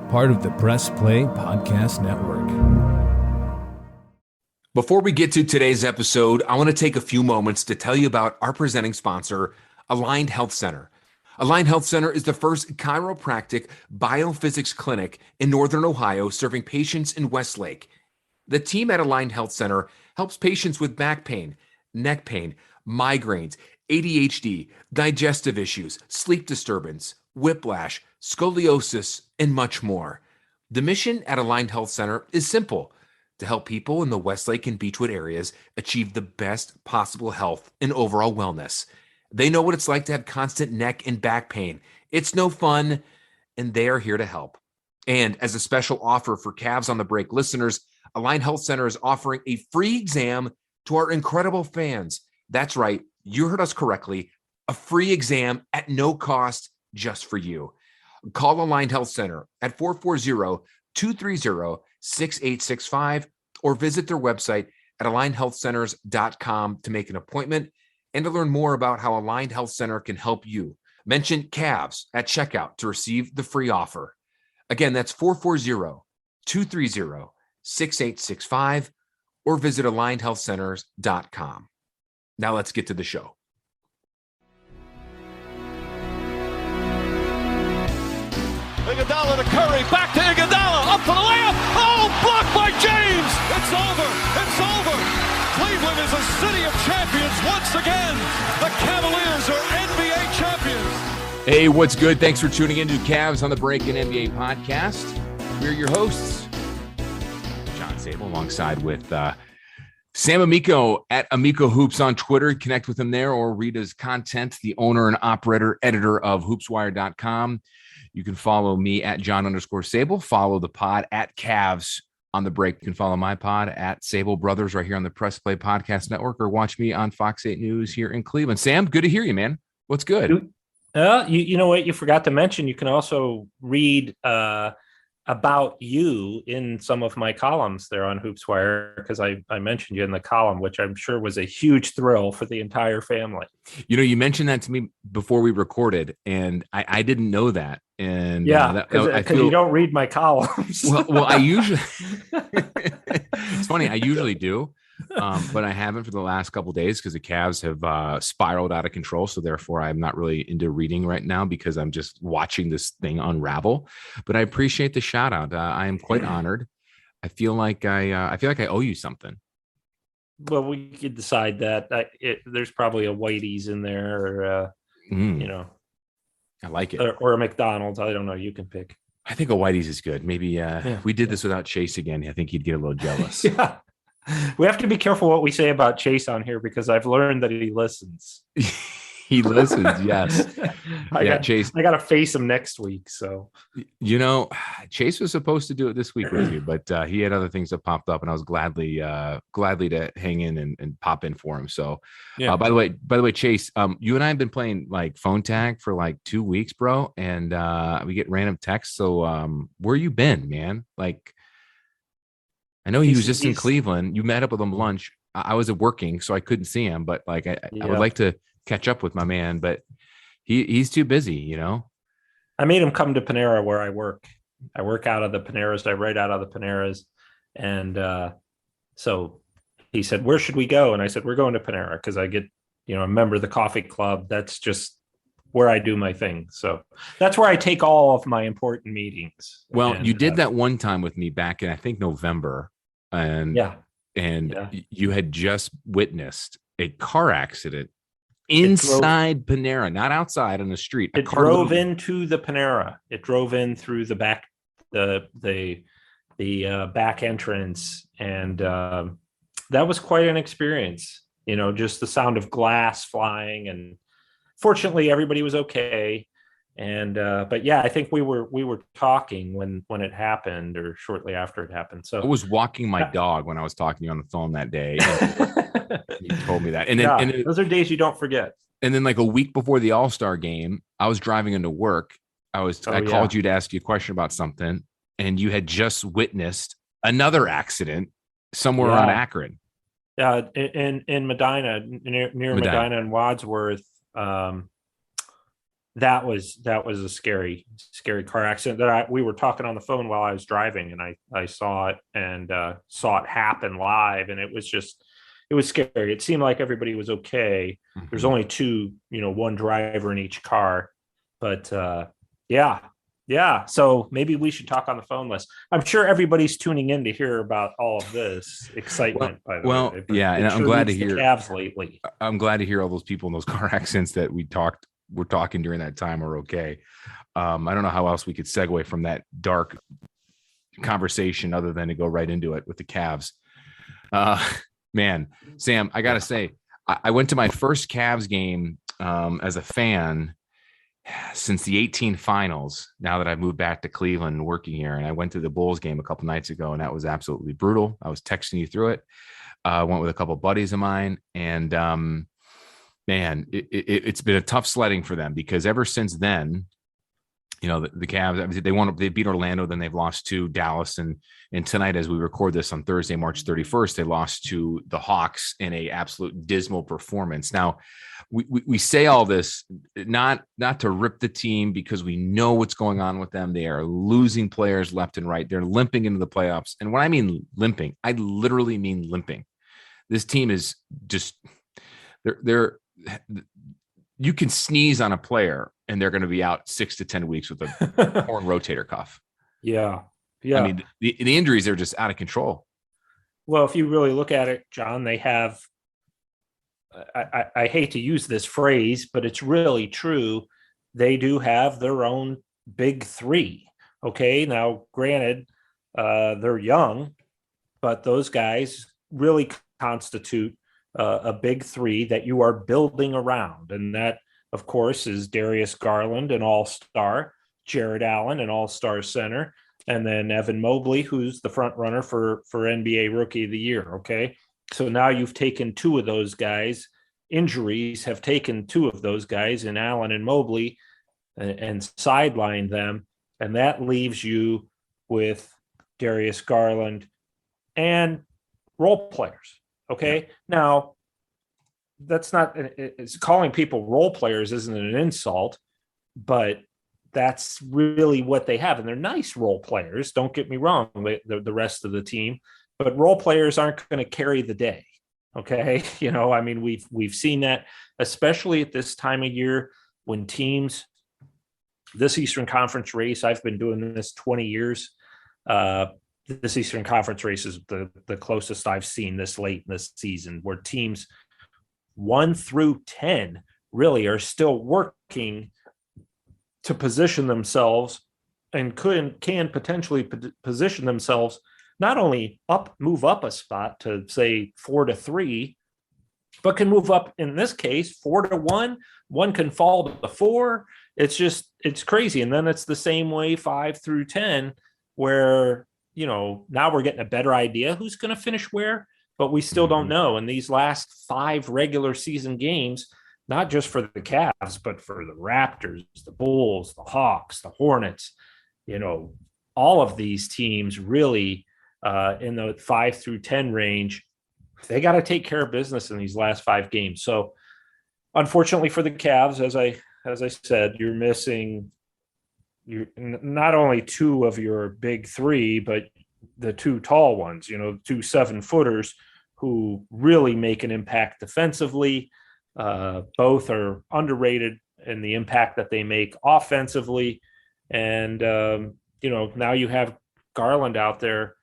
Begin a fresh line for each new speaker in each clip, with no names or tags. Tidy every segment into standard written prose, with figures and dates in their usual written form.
part of the Press Play Podcast Network.
Before we get to today's episode, I want to take a few moments to tell you about our presenting sponsor, Aligned Health Center. Aligned Health Center is the first chiropractic biophysics clinic in Northern Ohio serving patients in Westlake. The team at Aligned Health Center helps patients with back pain, neck pain, migraines, ADHD, digestive issues, sleep disturbance, whiplash, scoliosis, and much more. The mission at Aligned Health Center is simple: to help people in the Westlake and Beechwood areas achieve the best possible health and overall wellness. They know what it's like to have constant neck and back pain. It's no fun, and they are here to help. And as a special offer for Cavs on the Break listeners, Aligned Health Center is offering a free exam to our incredible fans. That's right, you heard us correctly, a free exam at no cost just for you. Call Aligned Health Center at 440-230-6865 or visit their website at alignedhealthcenters.com to make an appointment and to learn more about how Aligned Health Center can help you. Mention Cavs at checkout to receive the free offer. Again, that's 440-230-6865 or visit alignedhealthcenters.com. Now let's get to the show.
Iguodala to Curry, back to Iguodala, up for the layup. Oh, blocked by James. It's over. It's over. Cleveland is a city of champions once again. The Cavaliers are NBA champions.
Hey, what's good? Thanks for tuning in to Cavs on the Break, an NBA podcast. We're your hosts, John Sabol, alongside with Sam Amico at Amico Hoops on Twitter. Connect with him there or read his content, the owner and operator, editor of hoopswire.com. You can follow me at John_Sabol. Follow the pod at Cavs on the Break. You can follow my pod at Sabol Brothers right here on the Press Play Podcast Network, or watch me on Fox 8 News here in Cleveland. Sam, good to hear you, man. What's good?
You know what you forgot to mention? You can also read about you in some of my columns there on HoopsWire, because I mentioned you in the column, which I'm sure was a huge thrill for the entire family.
You know, you mentioned that to me before we recorded, and I didn't know that. And
yeah, because you don't read my columns.
well, I usually it's funny, I usually do, but I haven't for the last couple of days because the Cavs have spiraled out of control. So therefore, I'm not really into reading right now because I'm just watching this thing unravel. But I appreciate the shout out. I am quite honored. I feel like I owe you something.
Well, we could decide that. There's probably a Whitey's in there, or you know.
I like it.
Or a McDonald's. I don't know. You can pick.
I think a Whitey's is good. Maybe if we did this without Chase again, I think he'd get a little jealous.
Yeah. We have to be careful what we say about Chase on here, because I've learned that he listens.
He listens, yes. Chase.
I got to face him next week. So,
you know, Chase was supposed to do it this week with you, but he had other things that popped up, and I was gladly to hang in and pop in for him. So, yeah. By the way, Chase, you and I have been playing like phone tag for like 2 weeks, bro, and we get random texts. So, where you been, man? Like, I know he was just in Cleveland. You met up with him lunch. I was working, so I couldn't see him, but like, I would like to catch up with my man, but he's too busy, you know.
I made him come to Panera where I work. I work out of the Paneras. I write out of the Paneras. And so he said, where should we go? And I said, we're going to Panera, because I get, a member of the coffee club. That's just where I do my thing. So that's where I take all of my important meetings.
Well, you did that one time with me back in, I think, November. And you had just witnessed a car accident inside Panera, not outside on the street.
It drove into the Panera. It drove in through the back, the back entrance, and that was quite an experience. Just the sound of glass flying, and fortunately, everybody was okay. And but yeah, I think we were talking when it happened, or shortly after it happened. So
I was walking my dog when I was talking to you on the phone that day. You told me that. And then
those are days you don't forget.
And then like a week before the All-Star game, I was driving into work. I called you to ask you a question about something, and you had just witnessed another accident somewhere around Akron.
In Medina, near Medina and Wadsworth. that was a scary car accident that we were talking on the phone while I was driving, and I saw it and saw it happen live, and it was scary. It seemed like everybody was okay.
Mm-hmm.
There's only two, one driver in each car, but yeah. So maybe we should talk on the phone less. I'm sure everybody's tuning in to hear about all of this excitement. By the way,
yeah, and I'm glad to hear
the Cavs lately.
I'm glad to hear all those people in those car accidents that we're talking during that time are okay. I don't know how else we could segue from that dark conversation other than to go right into it with the Cavs. Man, Sam, I gotta say, I went to my first Cavs game as a fan since the 18 finals, now that I've moved back to Cleveland and working here. And I went to the Bulls game a couple nights ago, and that was absolutely brutal. I was texting you through it. I went with a couple buddies of mine, and man, it's been a tough sledding for them, because ever since then, the Cavs, they beat Orlando, then they've lost to Dallas, and tonight, as we record this on Thursday, March 31st, they lost to the Hawks in a absolute dismal performance. Now, we say all this not to rip the team, because we know what's going on with them. They are losing players left and right. They're limping into the playoffs, and when I mean limping, I literally mean limping. This team is just they're you can sneeze on a player and they're going to be out 6 to 10 weeks with a torn rotator cuff.
Yeah.
I mean, the injuries are just out of control.
Well, if you really look at it, John, they have, I hate to use this phrase, but it's really true. They do have their own big three. Okay. Now, granted, they're young, but those guys really constitute a big three that you are building around. And that, of course, is Darius Garland, an all-star, Jared Allen, an all-star center, and then Evan Mobley, who's the front runner for NBA Rookie of the Year. Okay. So now you've taken two of those guys. Injuries have taken two of those guys in Allen and Mobley and sidelined them. And that leaves you with Darius Garland and role players. Okay. Yeah. Now, that's not, it's calling people role players isn't an insult, but that's really what they have. And they're nice role players. Don't get me wrong, the rest of the team, but role players aren't going to carry the day. Okay. I mean, we've seen that, especially at this time of year when teams, this Eastern Conference race, I've been doing this 20 years. This Eastern Conference race is the closest I've seen this late in this season, where teams 1 through 10 really are still working to position themselves and can potentially position themselves not only move up a spot to say 4 to 3, but can move up in this case 4 to 1. One can fall to 4. It's crazy. And then it's the same way 5 through 10, where now we're getting a better idea who's going to finish where, but we still don't know. And these last 5 regular season games, not just for the Cavs, but for the Raptors, the Bulls, the Hawks, the Hornets, all of these teams really in the 5 through 10 range, they got to take care of business in these last 5 games. So unfortunately for the Cavs, as I said, you're missing not only 2 of your big 3, but the 2 tall ones, 2 7-footers who really make an impact defensively. Both are underrated in the impact that they make offensively. And, now you have Garland out there,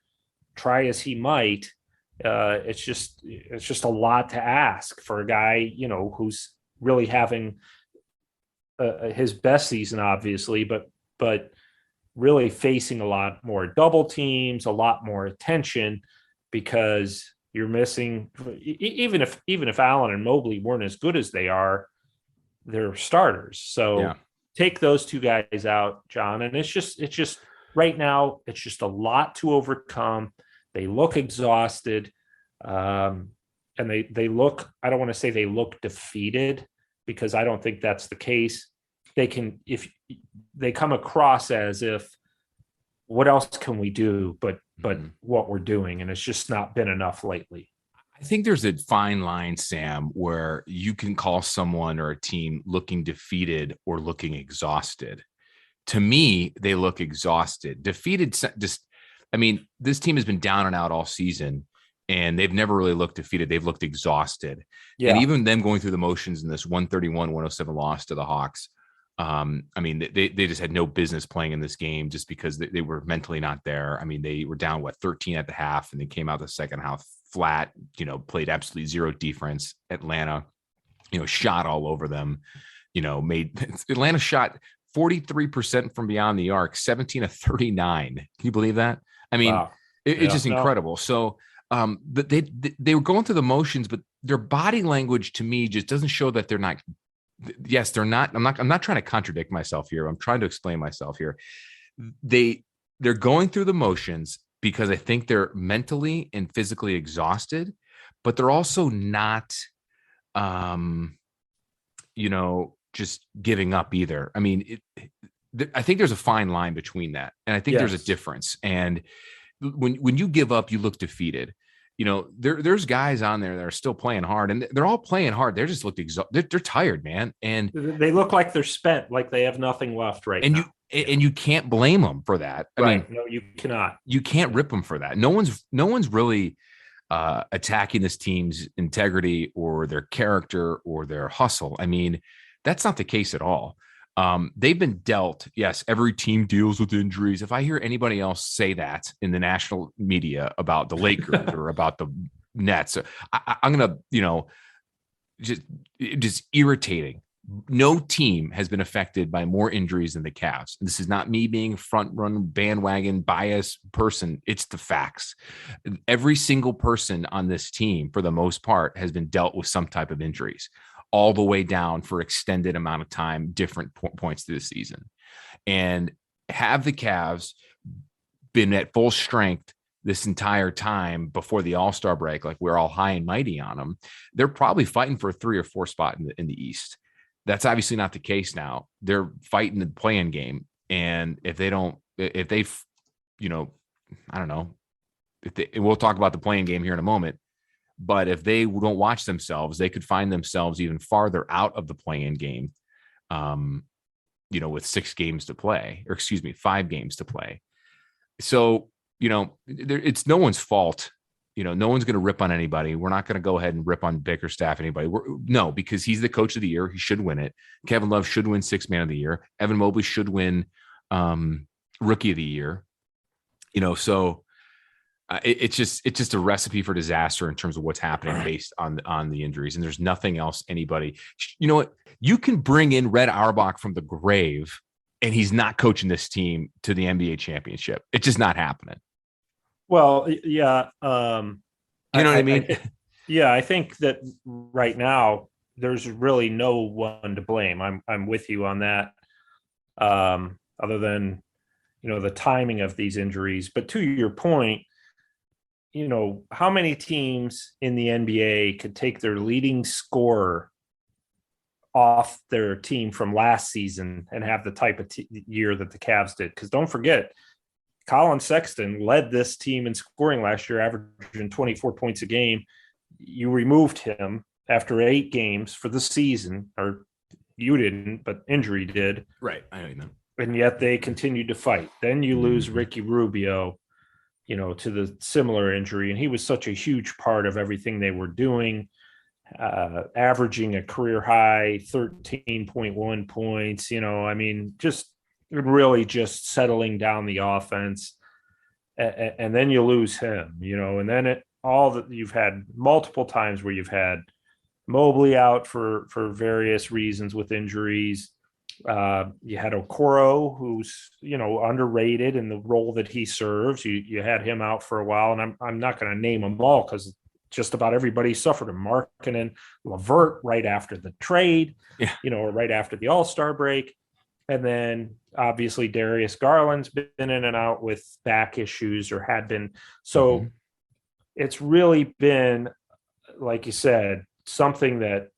try as he might. It's just a lot to ask for a guy, who's really having his best season, obviously, but really facing a lot more double teams, a lot more attention, because you're missing, even if Allen and Mobley weren't as good as they are, they're starters. So take those 2 guys out, John. And it's just right now, it's just a lot to overcome. They look exhausted. And they look, I don't want to say they look defeated, because I don't think that's the case. If they come across as if, what else can we do but what we're doing? And it's just not been enough lately.
I think there's a fine line, Sam, where you can call someone or a team looking defeated or looking exhausted. To me, they look exhausted. Defeated, just, I mean, this team has been down and out all season, and they've never really looked defeated. They've looked exhausted.
Yeah.
And even them going through the motions in this 131-107 loss to the Hawks, I mean, they just had no business playing in this game just because they were mentally not there. I mean, they were down, 13 at the half, and they came out the second half flat, played absolutely zero defense. Atlanta, shot all over them, Atlanta shot 43% from beyond the arc, 17 of 39. Can you believe that? I mean, wow. It's just incredible. So, but they were going through the motions, but their body language to me just doesn't show that they're not. Yes, they're not. I'm not trying to contradict myself here. I'm trying to explain myself here. They're going through the motions because I think they're mentally and physically exhausted, but they're also not, just giving up either. I mean, I think there's a fine line between that. And I think there's a difference. And when you give up, you look defeated. There's guys on there that are still playing hard, and they're all playing hard. They're just exhausted. They're tired, man. And
they look like they're spent, like they have nothing left now.
And you can't blame them for that. I mean,
no, you cannot.
You can't rip them for that. No one's really attacking this team's integrity or their character or their hustle. I mean, that's not the case at all. They've been dealt. Yes, every team deals with injuries. If I hear anybody else say that in the national media about the Lakers or about the Nets, I'm gonna, just irritating. No team has been affected by more injuries than the Cavs. This is not me being front run bandwagon bias person. It's the facts. Every single person on this team, for the most part, has been dealt with some type of injuries, all the way down for extended amount of time, different points through the season. And have the Cavs been at full strength this entire time before the All-Star break, like we're all high and mighty on them, they're probably fighting for a 3 or 4 spot in the East. That's obviously not the case now. They're fighting the play-in game. And if they, I don't know, we'll talk about the play-in game here in a moment. But if they don't watch themselves, they could find themselves even farther out of the play-in game, with 5 games to play. So, it's no one's fault. No one's going to rip on anybody. We're not going to go ahead and rip on Bickerstaff anybody. No, because he's the coach of the year. He should win it. Kevin Love should win 6th man of the year. Evan Mobley should win rookie of the year. So it's just a recipe for disaster in terms of what's happening based on the injuries. And there's nothing else anybody, what, you can bring in Red Auerbach from the grave and he's not coaching this team to the NBA championship. It's just not happening.
Well, yeah.
You know what I mean?
I think that right now there's really no one to blame. I'm with you on that. Other than, the timing of these injuries, but to your point, how many teams in the NBA could take their leading scorer off their team from last season and have the type of year that the Cavs did? Because don't forget, Colin Sexton led this team in scoring last year, averaging 24 points a game. You removed him after 8 games for the season, or you didn't, but injury did.
Right. I know you mean.
And yet they continued to fight. Then you lose Ricky Rubio, to the similar injury. And he was such a huge part of everything they were doing, averaging a career high 13.1 points, just really just settling down the offense. And then you lose him, and then you've had multiple times where you've had Mobley out for various reasons with injuries. You had Okoro, who's, underrated in the role that he serves. You had him out for a while, and I'm not going to name them all because just about everybody suffered. And Markkanen, LeVert right after the trade, or right after the All-Star break. And then obviously Darius Garland's been in and out with back issues or had been. So it's really been, like you said, something that,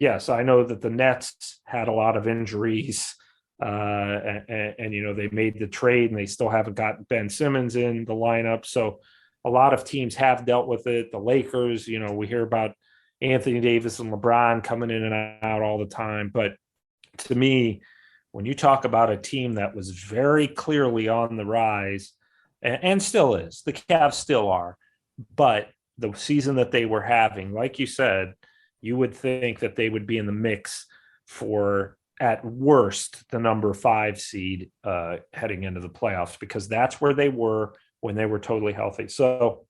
yes, I know that the Nets had a lot of injuries and they made the trade and they still haven't got Ben Simmons in the lineup. So a lot of teams have dealt with it. The Lakers, we hear about Anthony Davis and LeBron coming in and out all the time. But to me, when you talk about a team that was very clearly on the rise and still is, the Cavs still are, but the season that they were having, like you said, you would think that they would be in the mix for, at worst, the number 5 seed heading into the playoffs, because that's where they were when they were totally healthy. So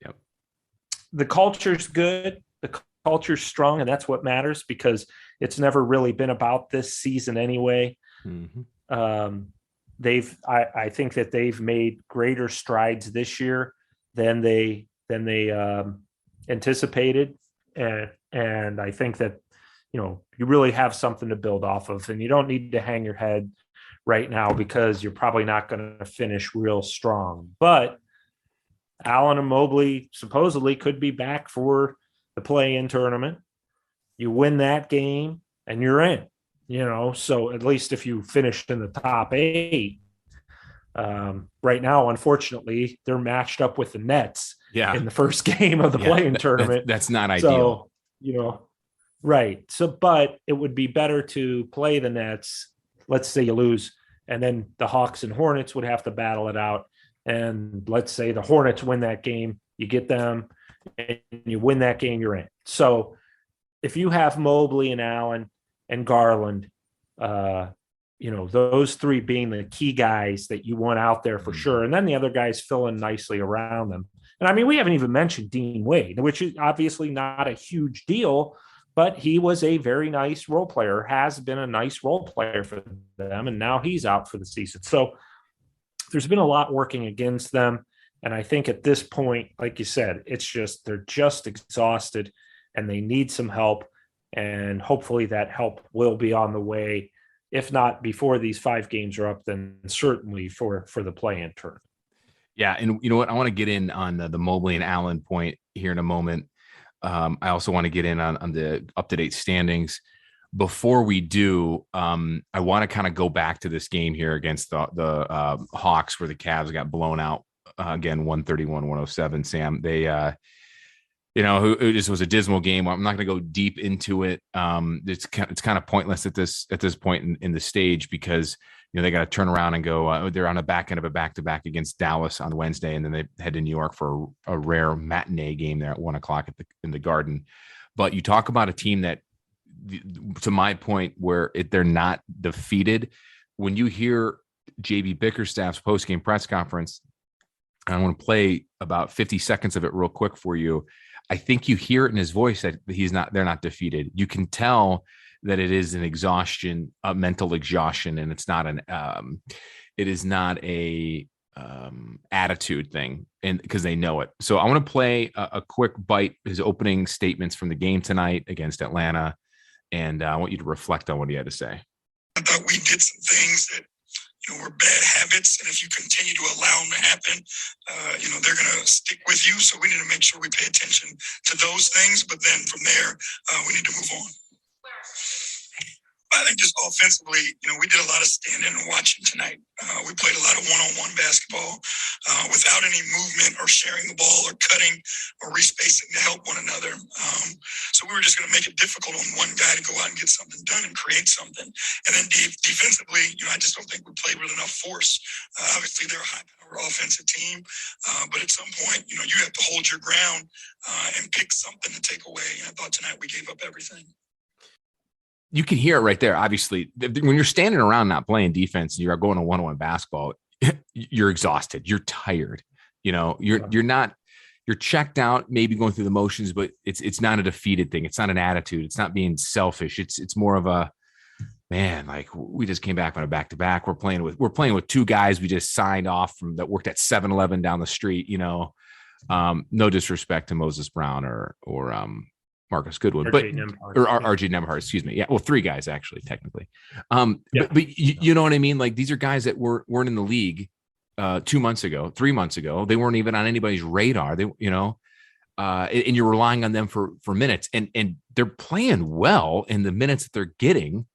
The culture's good. The culture's strong, and that's what matters, because it's never really been about this season anyway. I think that they've made greater strides this year than they anticipated, and I think that you really have something to build off of, and you don't need to hang your head right now because you're probably not going to finish real strong. But Allen and Mobley supposedly could be back for the play-in tournament. You win that game and you're in, so at least if you finished in the top 8, right now, unfortunately, they're matched up with the Nets in the first game of the play-in tournament.
That's not ideal.
So, right. So, but it would be better to play the Nets. Let's say you lose, and then the Hawks and Hornets would have to battle it out. And let's say the Hornets win that game, you get them, and you win that game, you're in. So if you have Mobley and Allen and Garland, those 3 being the key guys that you want out there for sure, and then the other guys fill in nicely around them. And I mean, we haven't even mentioned Dean Wade, which is obviously not a huge deal, but he was a very nice role player, has been a nice role player for them, and now he's out for the season. So there's been a lot working against them. And I think at this point, like you said, they're just exhausted and they need some help. And hopefully that help will be on the way. If not before these 5 games are up, then certainly for the play-in tournament.
Yeah. And you know what? I want to get in on the Mobley and Allen point here in a moment. I also want to get in on the up-to-date standings. Before we do, I want to kind of go back to this game here against the Hawks, where the Cavs got blown out again, 131-107. Sam, they, it just was a dismal game. I'm not going to go deep into it. It's kind of pointless at this point in the stage, because they got to turn around and go. They're on the back end of a back-to-back against Dallas on Wednesday, and then they head to New York for a rare matinee game there at 1:00 in the Garden. But you talk about a team that, to my point, where they're not defeated. When you hear JB Bickerstaff's post-game press conference, I want to play about 50 seconds of it real quick for you. I think you hear it in his voice that they're not defeated. You can tell that it is an exhaustion, a mental exhaustion, and it's not it is not a attitude thing, and because they know it. So I want to play a quick bite, his opening statements from the game tonight against Atlanta. And I want you to reflect on what he had to say.
I thought we did some things that, were bad habits. And if you continue to allow them to happen, they're going to stick with you. So we need to make sure we pay attention to those things. But then from there, we need to move on. I think just offensively, we did a lot of standing and watching tonight. We played a lot of one-on-one basketball without any movement or sharing the ball or cutting or respacing to help one another. So we were just going to make it difficult on one guy to go out and get something done and create something. And then defensively, I just don't think we played with enough force. Obviously, they're a high-power offensive team, but at some point, you have to hold your ground and pick something to take away. And I thought tonight we gave up everything.
You can hear it right there. Obviously, when you're standing around not playing defense and you're going to one-on-one basketball, you're exhausted. You're tired. You're checked out, maybe going through the motions, but it's not a defeated thing. It's not an attitude. It's not being selfish. It's more of a, man, like, we just came back on a back-to-back. We're playing with 2 guys we just signed off from that worked at 7-Eleven down the street. No disrespect to Moses Brown or Marcus Goodwin, but RJ Nembhard, excuse me. Yeah. Well, 3 guys actually, technically. But you know what I mean? Like, these are guys that weren't in the league 2 months ago, 3 months ago. They weren't even on anybody's radar. And you're relying on them for minutes, and they're playing well in the minutes that they're getting.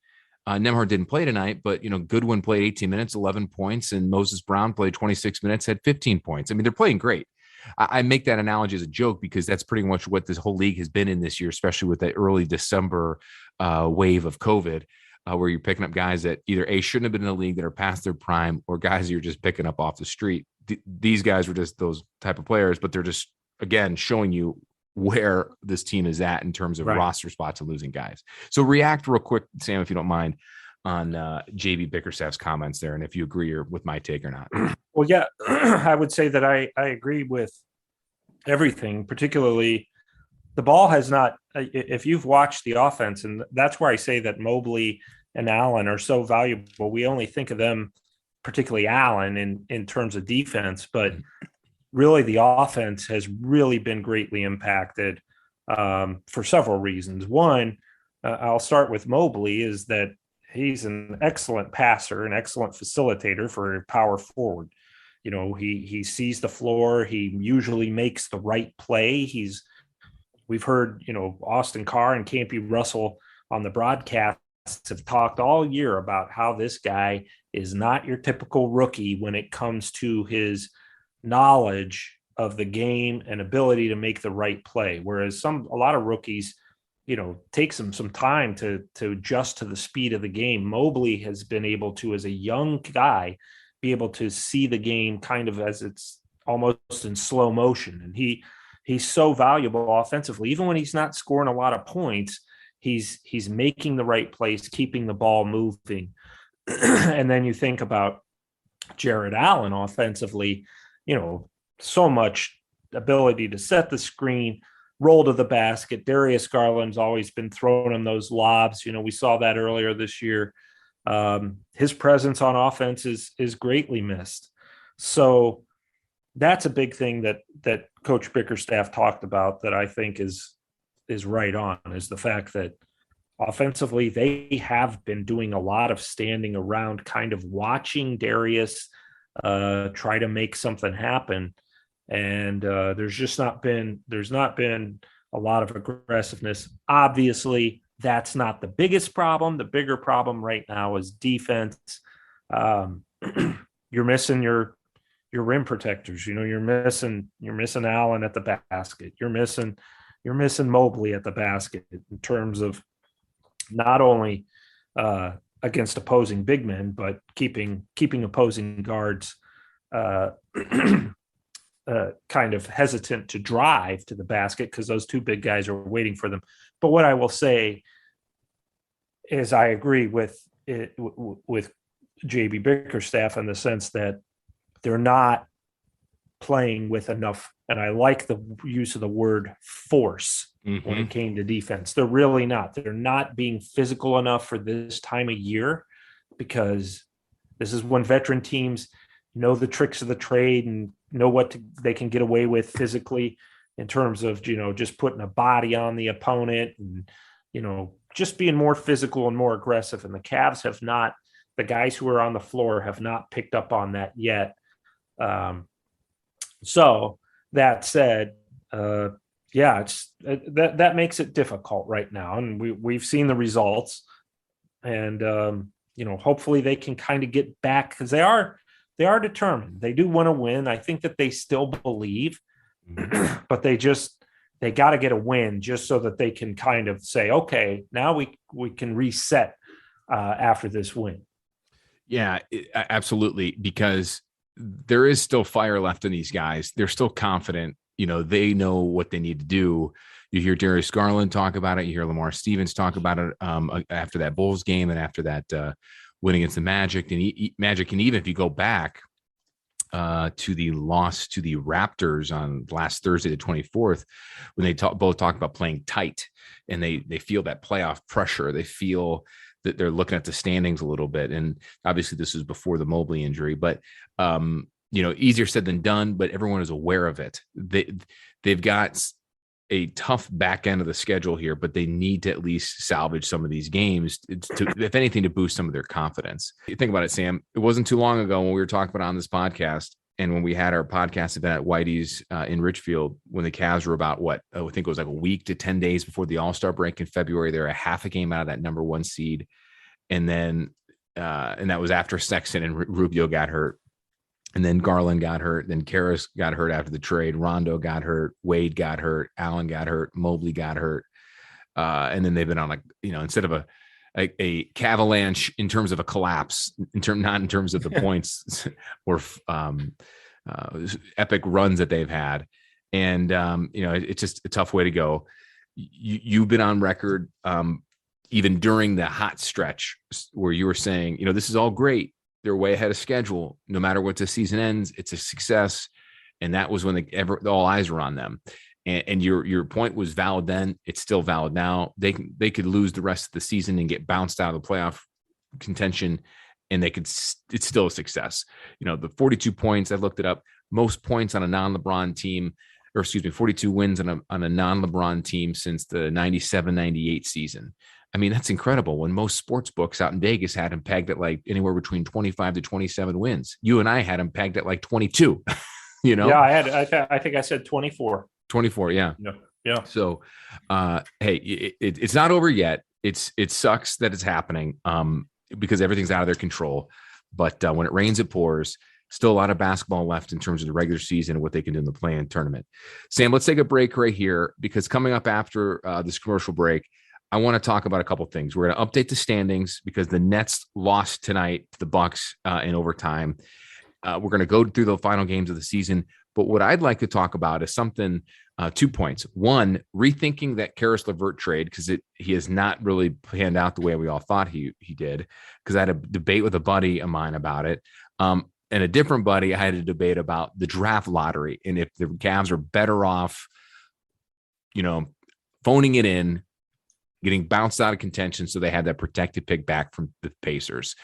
Nembhard didn't play tonight, but Goodwin played 18 minutes, 11 points, and Moses Brown played 26 minutes, had 15 points. I mean, they're playing great. I make that analogy as a joke because that's pretty much what this whole league has been in this year, especially with the early December wave of COVID, where you're picking up guys that either shouldn't have been in the league, that are past their prime, or guys you're just picking up off the street. These guys were just those type of players, but they're just, again, showing you where this team is at in terms of roster spots and losing guys. So react real quick, Sam, if you don't mind, on JB Bickerstaff's comments there, and if you agree with my take or not.
Well, yeah, I would say that I agree with everything, particularly the ball has not, if you've watched the offense, and that's where I say that Mobley and Allen are so valuable. We only think of them, particularly Allen, in terms of defense, but really the offense has really been greatly impacted for several reasons. One, I'll start with Mobley, is that he's an excellent passer, an excellent facilitator for a power forward. You know, he sees the floor. He usually makes the right play. We've heard, you know, Austin Carr and Campy Russell on the broadcasts have talked all year about how this guy is not your typical rookie when it comes to his knowledge of the game and ability to make the right play. Whereas a lot of rookies, you know, takes them some time to adjust to the speed of the game. Mobley has been able to, as a young guy, be able to see the game kind of as it's almost in slow motion. And he's so valuable offensively. Even when he's not scoring a lot of points, he's making the right plays, keeping the ball moving. And then you think about Jared Allen offensively, you know, so much ability to set the screen, roll to the basket. Darius Garland's always been throwing him those lobs. You know, we saw that earlier this year. His presence on offense is greatly missed. So that's a big thing that Coach Bickerstaff talked about that I think is right on, is the fact that offensively they have been doing a lot of standing around, kind of watching Darius try to make something happen. And there's not been a lot of aggressiveness. Obviously, that's not the biggest problem. The bigger problem right now is defense. You're missing your rim protectors. You know, you're missing Allen at the basket. You're missing Mobley at the basket in terms of not only against opposing big men, but keeping opposing guards kind of hesitant to drive to the basket because those two big guys are waiting for them. But what I will say is I agree with JB Bickerstaff in the sense that they're not playing with enough, and I like the use of the word force when it came to defense. They're really not. They're not being physical enough for this time of year, because this is when veteran teams know the tricks of the trade and know what they can get away with physically in terms of, you know, just putting a body on the opponent and, you know, just being more physical and more aggressive. And the Cavs have not, the guys who are on the floor have not picked up on that yet. So that said, that makes it difficult right now. And we've seen the results, and, you know, hopefully they can kind of get back, because they are determined. They do want to win. I think that they still believe, but they got to get a win just so that they can kind of say, okay, now we can reset after this win.
Yeah, absolutely. Because there is still fire left in these guys. They're still confident. You know, they know what they need to do. You hear Darius Garland talk about it. You hear Lamar Stevens talk about it after that Bulls game and after that win against the Magic. And even if you go back to the loss to the Raptors on last Thursday, the 24th, when they both talk about playing tight, and they feel that playoff pressure. They feel that they're looking at the standings a little bit. And obviously this is before the Mobley injury, but you know, easier said than done, but everyone is aware of it. They've got a tough back end of the schedule here, but they need to at least salvage some of these games to, if anything, to boost some of their confidence. You think about it, Sam, it wasn't too long ago when we were talking about on this podcast, and when we had our podcast event at Whitey's in Richfield, when the Cavs were about I think it was like a week to 10 days before the All-Star break in February. They're a half a game out of that number one seed. And then, and that was after Sexton and Rubio got hurt. And then Garland got hurt. Then Caris got hurt after the trade. Rondo got hurt. Wade got hurt. Allen got hurt. Mobley got hurt. And then they've been on instead of a avalanche in terms of a collapse, not in terms of the points or epic runs that they've had. And, it's just a tough way to go. You've been on record even during the hot stretch where you were saying, this is all great. They're way ahead of schedule. No matter what the season ends, it's a success. And that was when all eyes were on them. And your point was valid then. It's still valid now. They could lose the rest of the season and get bounced out of the playoff contention, and it's still a success. The 42 points, I looked it up, most points on a non-LeBron team, 42 wins on a non-LeBron team since the 97-98 season. I mean, that's incredible when most sports books out in Vegas had him pegged at like anywhere between 25 to 27 wins. You and I had him pegged at like 22,
Yeah, I think I said 24.
24. Yeah.
Yeah.
So, hey, it's not over yet. It sucks that it's happening because everything's out of their control. But when it rains, it pours. Still a lot of basketball left in terms of the regular season and what they can do in the play-in tournament. Sam, let's take a break right here because coming up after this commercial break, I want to talk about a couple of things. We're going to update the standings because the Nets lost tonight to the Bucks in overtime. We're going to go through the final games of the season. But what I'd like to talk about is something, 2 points. One, rethinking that Caris LeVert trade because he has not really panned out the way we all thought he did. Because I had a debate with a buddy of mine about it. And a different buddy, I had a debate about the draft lottery and if the Cavs are better off, phoning it in, getting bounced out of contention so they had that protected pick back from the Pacers.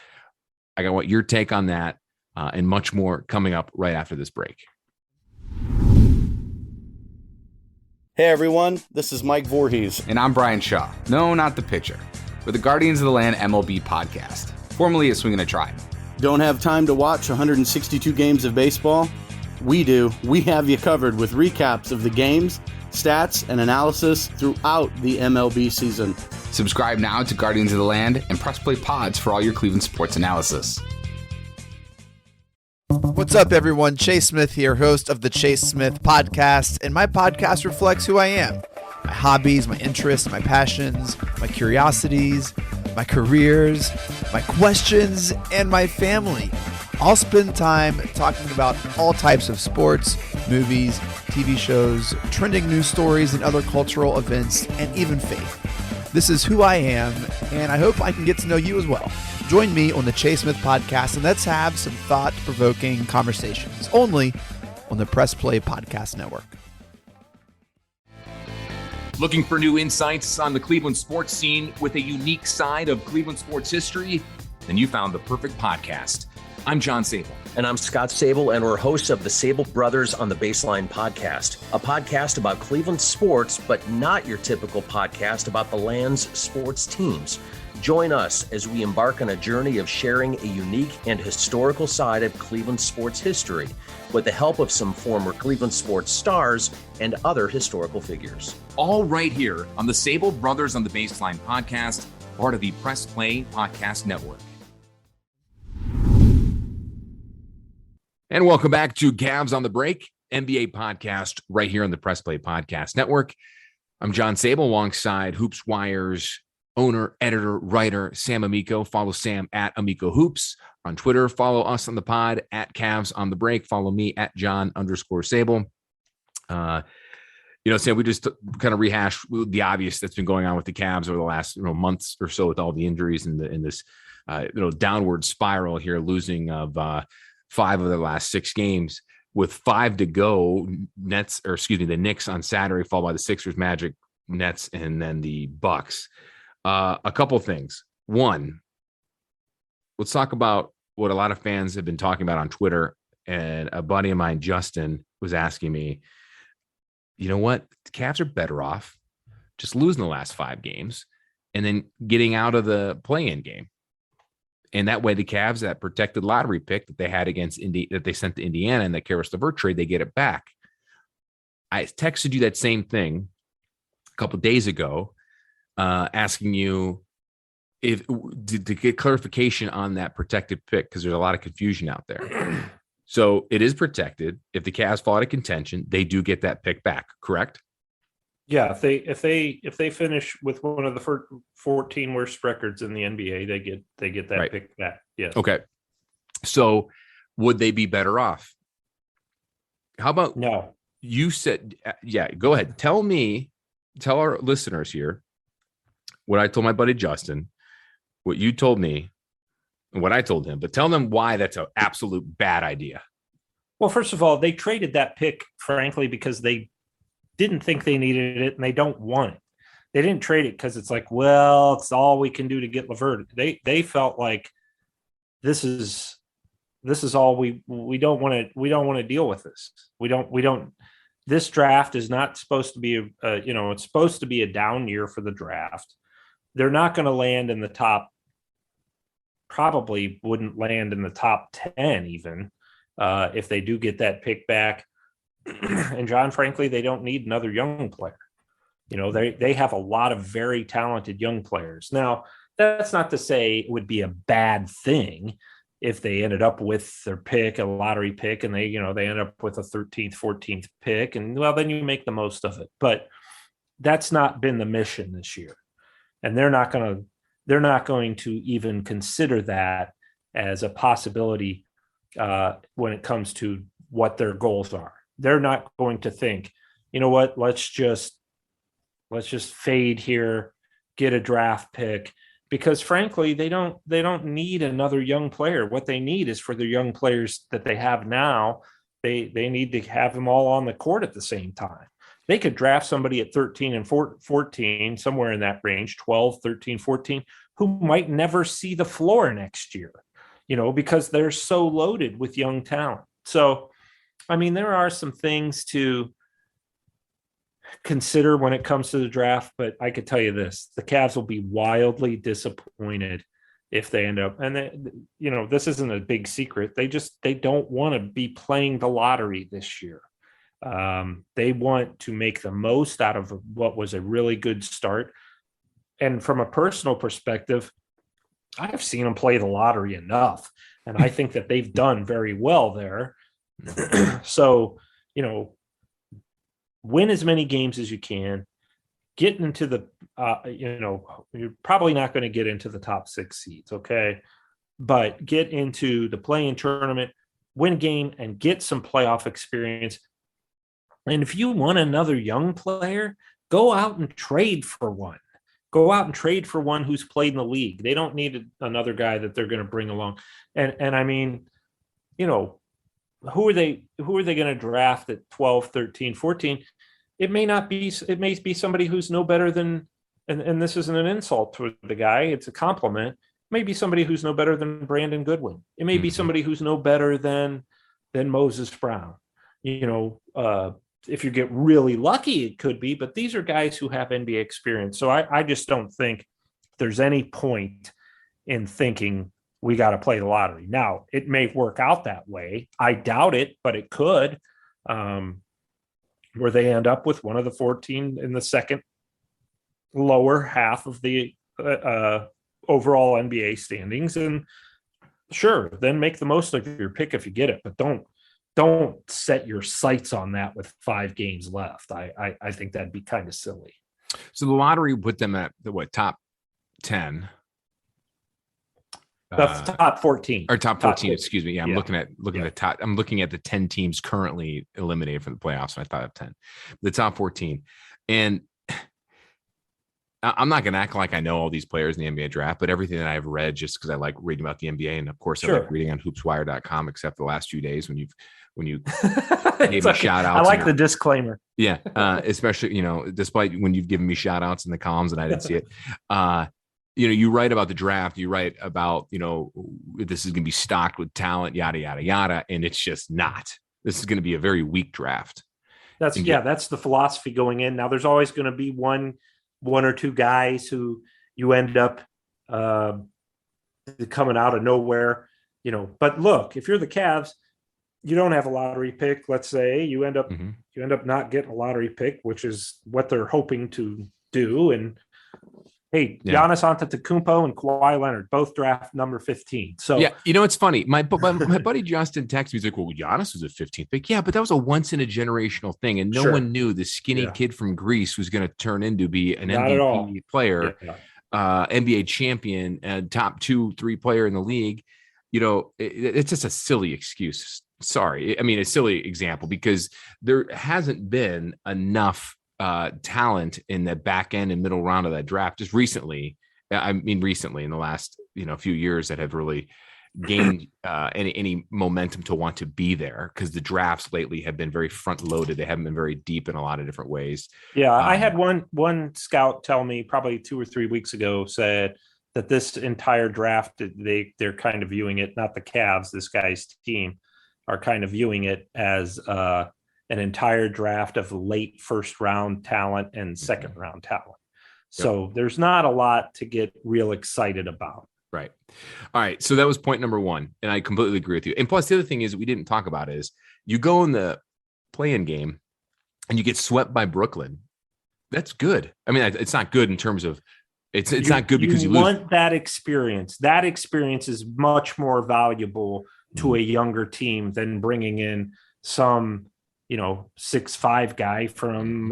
I want your take on that and much more coming up right after this break.
Hey everyone, this is Mike Voorhees.
And I'm Brian Shaw. No, not the pitcher. We're the Guardians of the Land MLB podcast, formerly a Swing and a Tribe.
Don't have time to watch 162 games of baseball? We do. We have you covered with recaps of the games, stats, and analysis throughout the MLB season.
Subscribe now to Guardians of the Land and press play pods for all your Cleveland sports analysis.
What's up, everyone? Chase Smith here, host of the Chase Smith podcast, and my podcast reflects who I am. My hobbies, my interests, my passions, my curiosities, my careers, my questions, and my family. I'll spend time talking about all types of sports, movies, TV shows, trending news stories, and other cultural events, and even faith. This is who I am, and I hope I can get to know you as well. Join me on the Chase Smith podcast, and let's have some thought-provoking conversations, only on the Press Play Podcast Network.
Looking for new insights on the Cleveland sports scene with a unique side of Cleveland sports history? Then you found the perfect podcast. I'm John Sabol.
And I'm Scott Sabol, and we're hosts of the Sabol Brothers on the Baseline podcast, a podcast about Cleveland sports, but not your typical podcast about the land's sports teams. Join us as we embark on a journey of sharing a unique and historical side of Cleveland sports history with the help of some former Cleveland sports stars and other historical figures.
All right here on the Sabol Brothers on the Baseline podcast, part of the Press Play Podcast Network. And welcome back to Cavs on the Break, NBA podcast right here on the Press Play Podcast Network. I'm John Sabol alongside Hoops Wire's owner, editor, writer, Sam Amico. Follow Sam at Amico Hoops on Twitter. Follow us on the pod at Cavs on the Break. Follow me at John_Sabol. Sam, we just kind of rehashed the obvious that's been going on with the Cavs over the last months or so with all the injuries and in this downward spiral here, losing of 5 of the last 6 games with 5 to go. The Knicks on Saturday, followed by the Sixers, Magic, Nets, and then the Bucks. A couple things. One, let's talk about what a lot of fans have been talking about on Twitter. And a buddy of mine, Justin, was asking me, you know what? The Cavs are better off just losing the last 5 games and then getting out of the play-in game. And that way the Cavs, that protected lottery pick that they had against that they sent to Indiana and that Caris LeVert trade, they get it back. I texted you that same thing a couple of days ago, asking you to get clarification on that protected pick because there's a lot of confusion out there. So it is protected. If the Cavs fall out of contention, they do get that pick back, correct?
Yeah, if they finish with one of the 14 worst records in the NBA, they get that pick back. Yes.
Okay. So would they be better off? How about
no?
You said, yeah, go ahead. Tell our listeners here what I told my buddy Justin, what you told me, and what I told him, but tell them why that's an absolute bad idea.
Well, first of all, they traded that pick, frankly, because they didn't think they needed it and they don't want it. They didn't trade it because it's like, well, it's all we can do to get LeVert. They felt like this is all we don't want to deal with this. We don't. This draft is not supposed to be it's supposed to be a down year for the draft. They're not going to land in the top. Probably wouldn't land in the top 10 even if they do get that pick back. And John, frankly, they don't need another young player. They have a lot of very talented young players. Now, that's not to say it would be a bad thing if they ended up with their pick, a lottery pick, and they end up with a 13th, 14th pick, and well, then you make the most of it. But that's not been the mission this year. And they're not going to even consider that as a possibility when it comes to what their goals are. They're not going to think, you know what, let's just fade here, get a draft pick, because frankly, they don't need another young player. What they need is for the young players that they have now, they need to have them all on the court at the same time. They could draft somebody at 13 and 14, somewhere in that range, 12, 13, 14, who might never see the floor next year, because they're so loaded with young talent. So, I mean, there are some things to consider when it comes to the draft, but I could tell you this, the Cavs will be wildly disappointed if they end up, and this isn't a big secret. They don't want to be playing the lottery this year. They want to make the most out of what was a really good start. And from a personal perspective, I've seen them play the lottery enough, and I think that they've done very well there. So, win as many games as you can, get into the, you're probably not going to get into the top 6 seeds. Okay. But get into the play-in tournament, win a game, and get some playoff experience. And if you want another young player, go out and trade for one. Go out and trade for one who's played in the league. They don't need another guy that they're going to bring along. And I mean, who are they going to draft at 12, 13, 14? It may be somebody who's no better than, and this isn't an insult to the guy, it's a compliment. It may be somebody who's no better than Brandon Goodwin. It may be somebody who's no better than Moses Brown. If you get really lucky, it could be, but these are guys who have NBA experience. So I just don't think there's any point in thinking we got to play the lottery. Now, it may work out that way. I doubt it, but it could, where they end up with one of the 14 in the second lower half of the overall NBA standings. And sure, then make the most of your pick if you get it, but don't set your sights on that with 5 games left. I think that'd be kind of silly.
So the lottery put them at the top 10.
That's top 14
or top 14. Excuse me. Yeah, I'm looking at
Yeah.
the top. I'm looking at the 10 teams currently eliminated from the playoffs. So I thought of 10, the top 14, and I'm not going to act like I know all these players in the NBA draft, but everything that I've read, just because I like reading about the NBA, and of course I like reading on hoopswire.com, except the last few days when you gave me shout outs.
I like the disclaimer.
Yeah. Especially, despite when you've given me shout outs in the columns and I didn't see it. You write about the draft, you write about, this is going to be stocked with talent, yada, yada, yada. And it's just not. This is going to be a very weak draft.
That's the philosophy going in. Now there's always going to be one or two guys who you end up coming out of nowhere, but look, if you're the Cavs, you don't have a lottery pick. Let's say you end up not getting a lottery pick, which is what they're hoping to do. And Hey, Giannis Antetokounmpo and Kawhi Leonard both draft number 15. So
yeah, it's funny. My buddy Justin texted me. He's like, "Well, Giannis was a 15th pick." Yeah, but that was a once in a generational thing, and no one knew the skinny kid from Greece was going to turn into be an MVP player, NBA champion, and top 2-3 player in the league. It's just a silly excuse. Sorry, I mean a silly example because there hasn't been enough talent in the back end and middle round of that draft just recently. I mean, recently in the last, few years that have really gained any momentum to want to be there because the drafts lately have been very front loaded. They haven't been very deep in a lot of different ways.
Yeah. I had one scout tell me probably 2 or 3 weeks ago, said that this entire draft, they're kind of viewing it, not the Cavs, this guy's team are kind of viewing it as, an entire draft of late first round talent and second round talent. So there's not a lot to get real excited about.
Right. All right. So that was point number 1. And I completely agree with you. And plus the other thing is we didn't talk about is you go in the play-in game and you get swept by Brooklyn. That's good. I mean, it's not good in terms of it's not good because you
want
lose.
that experience. That experience is much more valuable to a younger team than bringing in some 6'5" guy from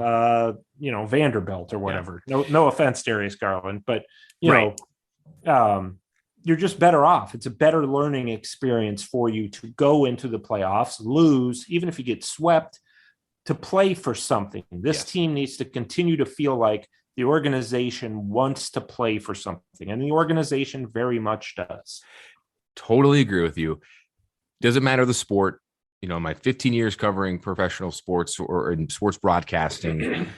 Vanderbilt or whatever. No offense, Darius Garland, but you're just better off. It's a better learning experience for you to go into the playoffs, lose, even if you get swept, to play for something. This team needs to continue to feel like the organization wants to play for something, and the organization very much does.
Totally agree with you. Doesn't matter the sport. My 15 years covering professional sports or in sports broadcasting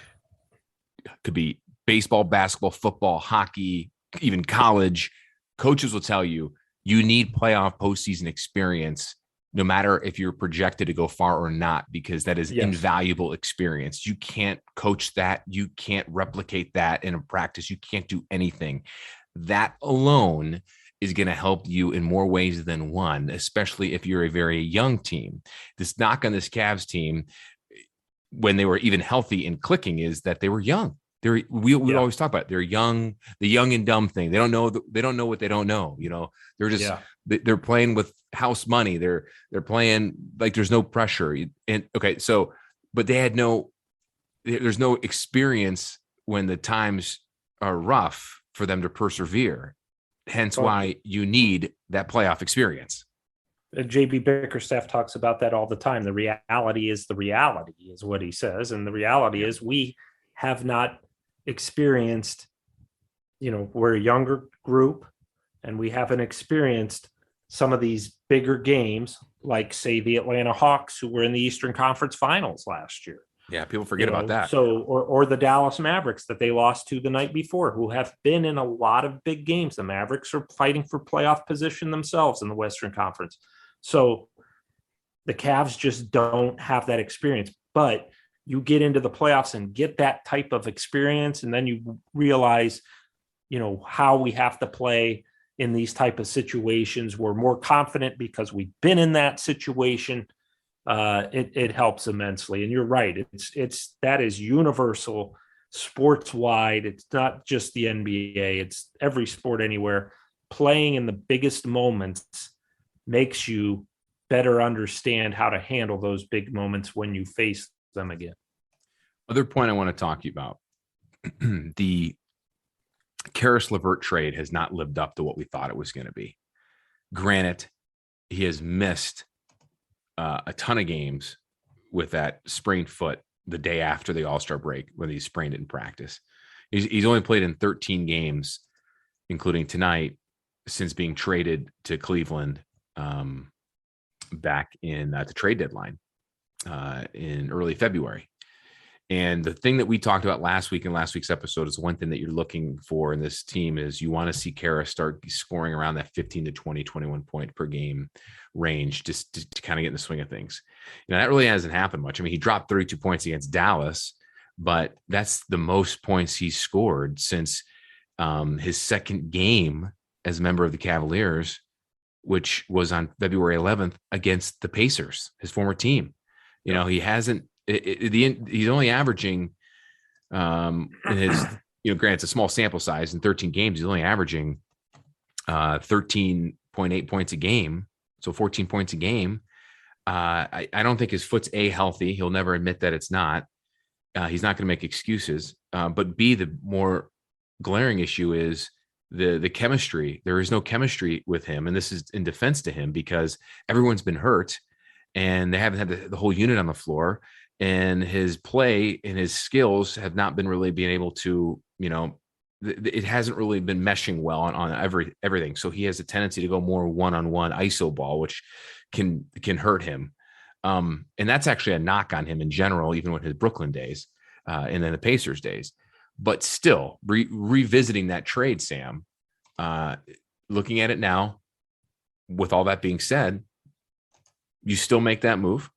could be baseball, basketball, football, hockey, even college. Coaches will tell you need playoff postseason experience, no matter if you're projected to go far or not, because that is invaluable experience. You can't coach that. You can't replicate that in a practice. You can't do anything. That alone is going to help you in more ways than one, especially if you're a very young team. This knock on this Cavs team, when they were even healthy and clicking, is that they were young. We always talk about it. They're young, the young and dumb thing. They don't know what they don't know. They're just they're playing with house money. They're playing like there's no pressure. And okay, so but there's no experience when the times are rough for them to persevere. Hence why you need that playoff experience.
JB Bickerstaff talks about that all the time. The reality is what he says. And the reality is we have not experienced, we're a younger group and we haven't experienced some of these bigger games, like say the Atlanta Hawks, who were in the Eastern Conference Finals last year.
Yeah, people forget about that.
So, or the Dallas Mavericks that they lost to the night before, who have been in a lot of big games. The Mavericks are fighting for playoff position themselves in the Western Conference. So the Cavs just don't have that experience. But you get into the playoffs and get that type of experience, and then you realize, how we have to play in these type of situations. We're more confident because we've been in that situation. It helps immensely. And you're right. That is universal, sports wide. It's not just the NBA. It's every sport anywhere. Playing in the biggest moments makes you better understand how to handle those big moments when you face them again.
Other point I want to talk to you about, the Caris LeVert trade has not lived up to what we thought it was going to be. Granted, he has missed a ton of games with that sprained foot the day after the All-Star break when he sprained it in practice. He's only played in 13 games, including tonight, since being traded to Cleveland back in the trade deadline in early February. And the thing that we talked about last week in last week's episode is one thing that you're looking for in this team is you want to see Caris start scoring around that 15 to 20, 21 point per game range, just to kind of get in the swing of things. That really hasn't happened much. I mean, he dropped 32 points against Dallas, but that's the most points he's scored since his second game as a member of the Cavaliers, which was on February 11th against the Pacers, his former team. He hasn't, he's only averaging in his granted, it's a small sample size. In 13 games, he's only averaging 13.8 points a game, so 14 points a game. I don't think his foot's healthy. He'll never admit that it's not. He's not going to make excuses. But B, the more glaring issue is the chemistry. There is no chemistry with him, and this is in defense to him because everyone's been hurt, and they haven't had the whole unit on the floor. And his play and his skills have not been really being able to, it hasn't really been meshing well on everything. So he has a tendency to go more one-on-one ISO ball, which can hurt him. And that's actually a knock on him in general, even with his Brooklyn days and then the Pacers days. But still, revisiting that trade, Sam, looking at it now, with all that being said, you still make that move?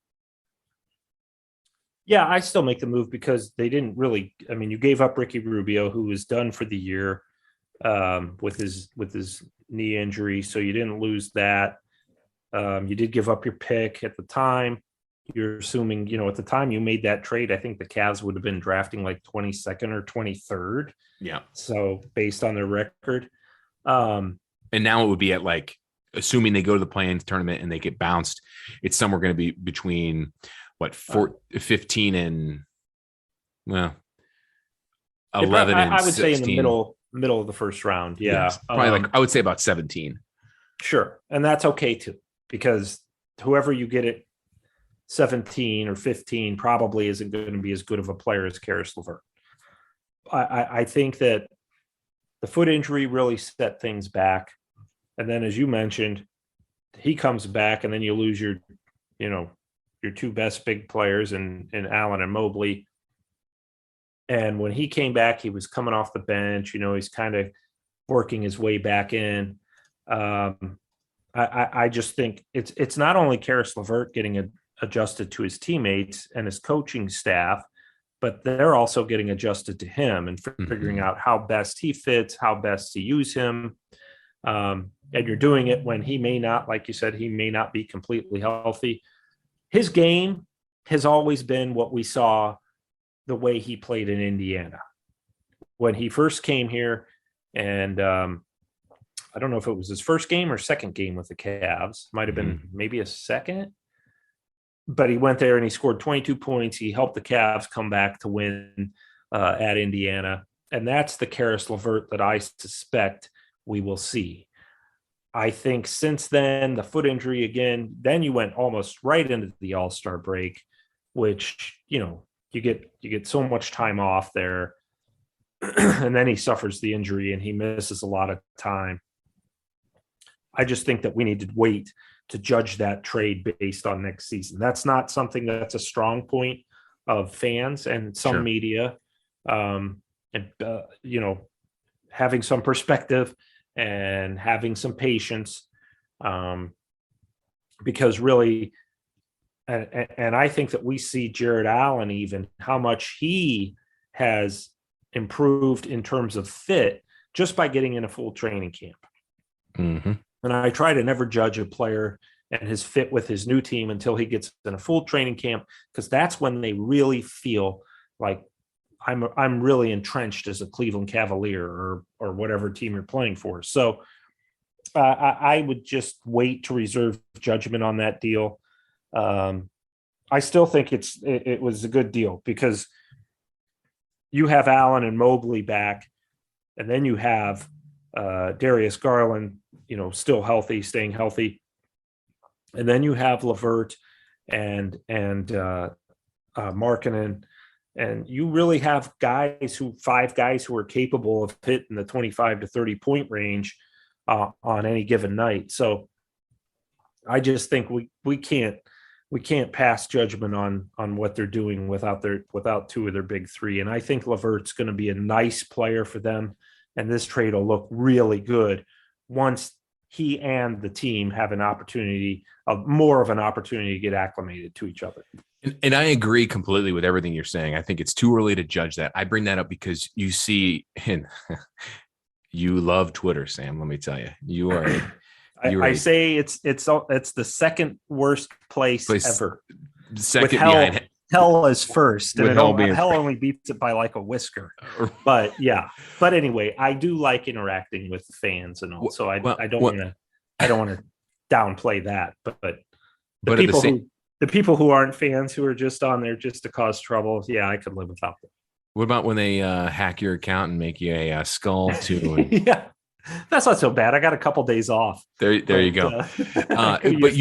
Yeah, I still make the move because they didn't really. I mean, you gave up Ricky Rubio, who was done for the year with his knee injury, so you didn't lose that. You did give up your pick at the time. You're assuming, at the time you made that trade, I think the Cavs would have been drafting like 22nd or 23rd.
Yeah.
So based on their record,
and now it would be at like, assuming they go to the play-in tournament and they get bounced, it's somewhere going to be between 15 and 11 and
I would
16.
say in the middle of the first round. Yeah.
Yes, probably I would say about 17.
Sure. And that's okay too, because whoever you get at 17 or 15 probably isn't going to be as good of a player as Caris LeVert. I think that the foot injury really set things back. And then, as you mentioned, he comes back and then you lose your two best big players in Allen and Mobley. And when he came back, he was coming off the bench. He's kind of working his way back in. I just think it's not only Caris LeVert getting adjusted to his teammates and his coaching staff, but they're also getting adjusted to him and figuring out how best he fits, how best to use him. And you're doing it when he may not, like you said, he may not be completely healthy. His game has always been what we saw the way he played in Indiana. When he first came here, and I don't know if it was his first game or second game with the Cavs, might have been maybe a second, but he went there and he scored 22 points. He helped the Cavs come back to win at Indiana. And that's the Caris LeVert that I suspect we will see. I think since then, the foot injury again, then you went almost right into the All-Star break, which, you get so much time off there. And then he suffers the injury and he misses a lot of time. I just think that we need to wait to judge that trade based on next season. That's not something that's a strong point of fans and some media, having some perspective and having some patience, because really, and I think that we see Jared Allen, even how much he has improved in terms of fit just by getting in a full training camp.
Mm-hmm.
And I try to never judge a player and his fit with his new team until he gets in a full training camp, because that's when they really feel like I'm really entrenched as a Cleveland Cavalier or whatever team you're playing for. So I would just wait to reserve judgment on that deal. I still think it was a good deal because you have Allen and Mobley back, and then you have Darius Garland, still healthy, staying healthy. And then you have LeVert and Markkanen, and you really have five guys who are capable of hitting the 25 to 30 point range on any given night. So I just think we can't pass judgment on what they're doing without two of their big three. And I think LeVert's going to be a nice player for them, and this trade will look really good once he and the team have more of an opportunity to get acclimated to each other.
And I agree completely with everything you're saying. I think it's too early to judge that. I bring that up because you see, and you love Twitter, Sam. Let me tell you, I say
it's the second worst place ever.
Second behind
hell is first, and
With
hell only beats it by like a whisker. But yeah, but anyway, I do like interacting with fans and all, so I don't want to downplay that. But the people who aren't fans, who are just on there just to cause trouble, yeah, I could live without them.
What about when they hack your account and make you a skull too?
Yeah, that's not so bad. I got a couple days off.
There you go. But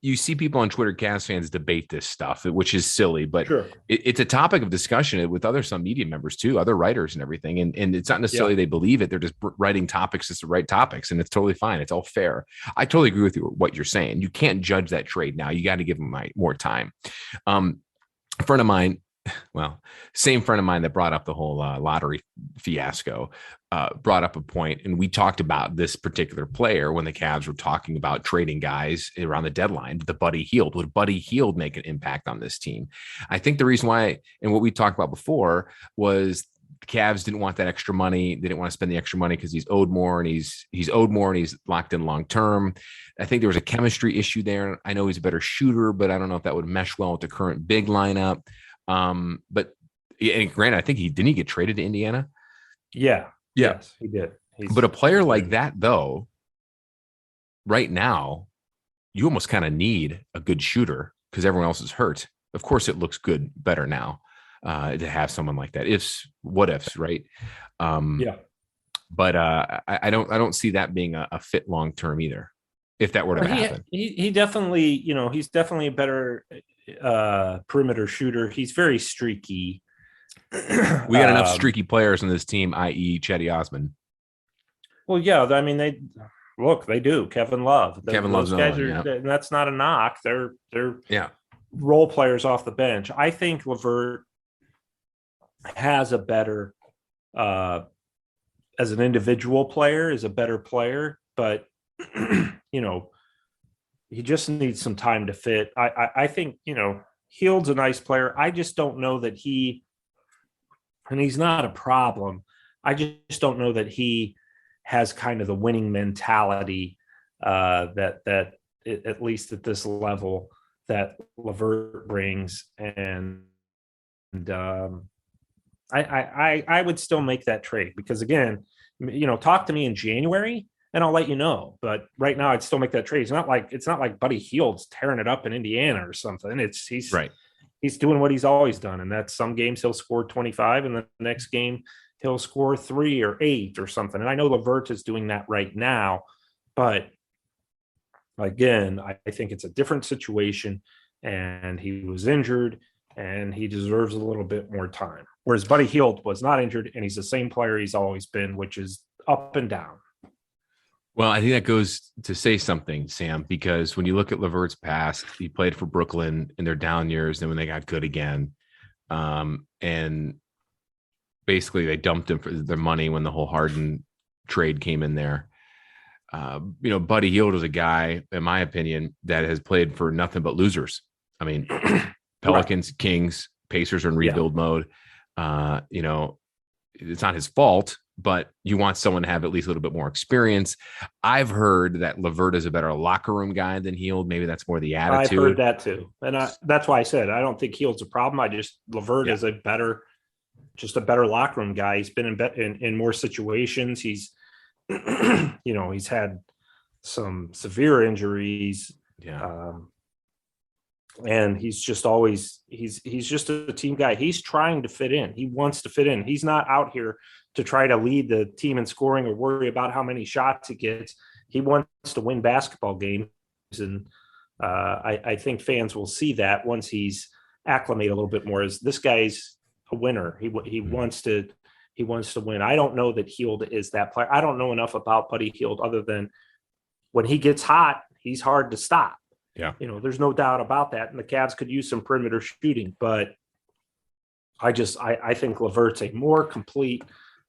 you see people on Twitter, Cavs fans, debate this stuff, which is silly, but
sure.
It's a topic of discussion with some media members too, other writers and everything. And it's not necessarily they believe it. They're just writing topics as the right topics, and it's totally fine. It's all fair. I totally agree with you what you're saying. You can't judge that trade now. You got to give them more time. A friend of mine, same friend of mine that brought up the whole lottery fiasco, brought up a point, and we talked about this particular player when the Cavs were talking about trading guys around the deadline. The Buddy Hield, would Buddy Hield make an impact on this team? I think the reason why, and what we talked about before, was the Cavs didn't want that extra money. They didn't want to spend the extra money because he's owed more, and he's locked in long term. I think there was a chemistry issue there. I know he's a better shooter, but I don't know if that would mesh well with the current big lineup. But and granted, I think he get traded to Indiana.
Yeah. Yes, he did.
But a player like that, though, right now, you almost kind of need a good shooter because everyone else is hurt. Of course, it looks better now to have someone like that. What ifs, right? But I don't see that being a fit long term either. If that were to happen,
he definitely, he's definitely a better perimeter shooter. He's very streaky.
We got enough streaky players on this team, i.e. Chetty Osman.
Well, yeah, I mean, they do. Kevin Love. Those guys and that's not a knock. They're role players off the bench. I think LeVert has a better, as an individual player, is a better player, but he just needs some time to fit. I think, Hield's a nice player. I just don't know that and he's not a problem. I just don't know that he has kind of the winning mentality that at least at this level that LeVert brings. And I would still make that trade because, again, talk to me in January and I'll let you know. But right now, I'd still make that trade. It's not like Buddy Hield's tearing it up in Indiana or something. He's right. He's doing what he's always done, and that's some games he'll score 25, and the next game he'll score 3 or 8 or something. And I know LeVert is doing that right now, but again, I think it's a different situation, and he was injured, and he deserves a little bit more time. Whereas Buddy Hield was not injured, and he's the same player he's always been, which is up and down.
Well, I think that goes to say something, Sam, because when you look at LeVert's past, he played for Brooklyn in their down years, then when they got good again. And basically they dumped him for their money when the whole Harden trade came in there. Buddy Hield was a guy, in my opinion, that has played for nothing but losers. I mean, Pelicans, Kings, Pacers are in rebuild mode. It's not his fault, but you want someone to have at least a little bit more experience. I've heard that LeVert is a better locker room guy than Hield. Maybe that's more the attitude.
I've heard that too. And that's why I said, I don't think Hield's a problem. LeVert is a better locker room guy. He's been in more situations. He's, he's had some severe injuries.
Yeah.
And he's just always, he's just a team guy. He's trying to fit in. He wants to fit in. He's not out here to try to lead the team in scoring or worry about how many shots he gets. He wants to win basketball games. And I think fans will see that once he's acclimated a little bit more, as this guy's a winner. He wants to win. I don't know that Hield is that player. I don't know enough about Buddy Hield other than when he gets hot, he's hard to stop.
Yeah.
There's no doubt about that. And the Cavs could use some perimeter shooting, but I think LeVert's a more complete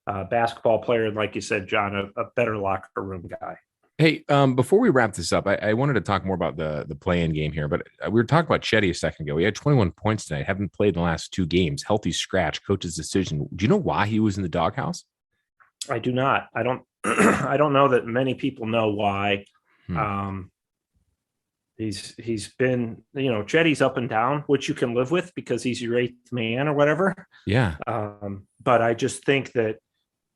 basketball player. And like you said, John, a better locker room guy.
Hey, before we wrap this up, I wanted to talk more about the play-in game here, but we were talking about Chetty a second ago. He had 21 points tonight, haven't played in the last 2 games, healthy scratch, coach's decision. Do you know why he was in the doghouse?
I do not. I don't know that many people know why. He's been, Chetty's up and down, which you can live with because he's your eighth man or whatever.
Yeah.
But I just think that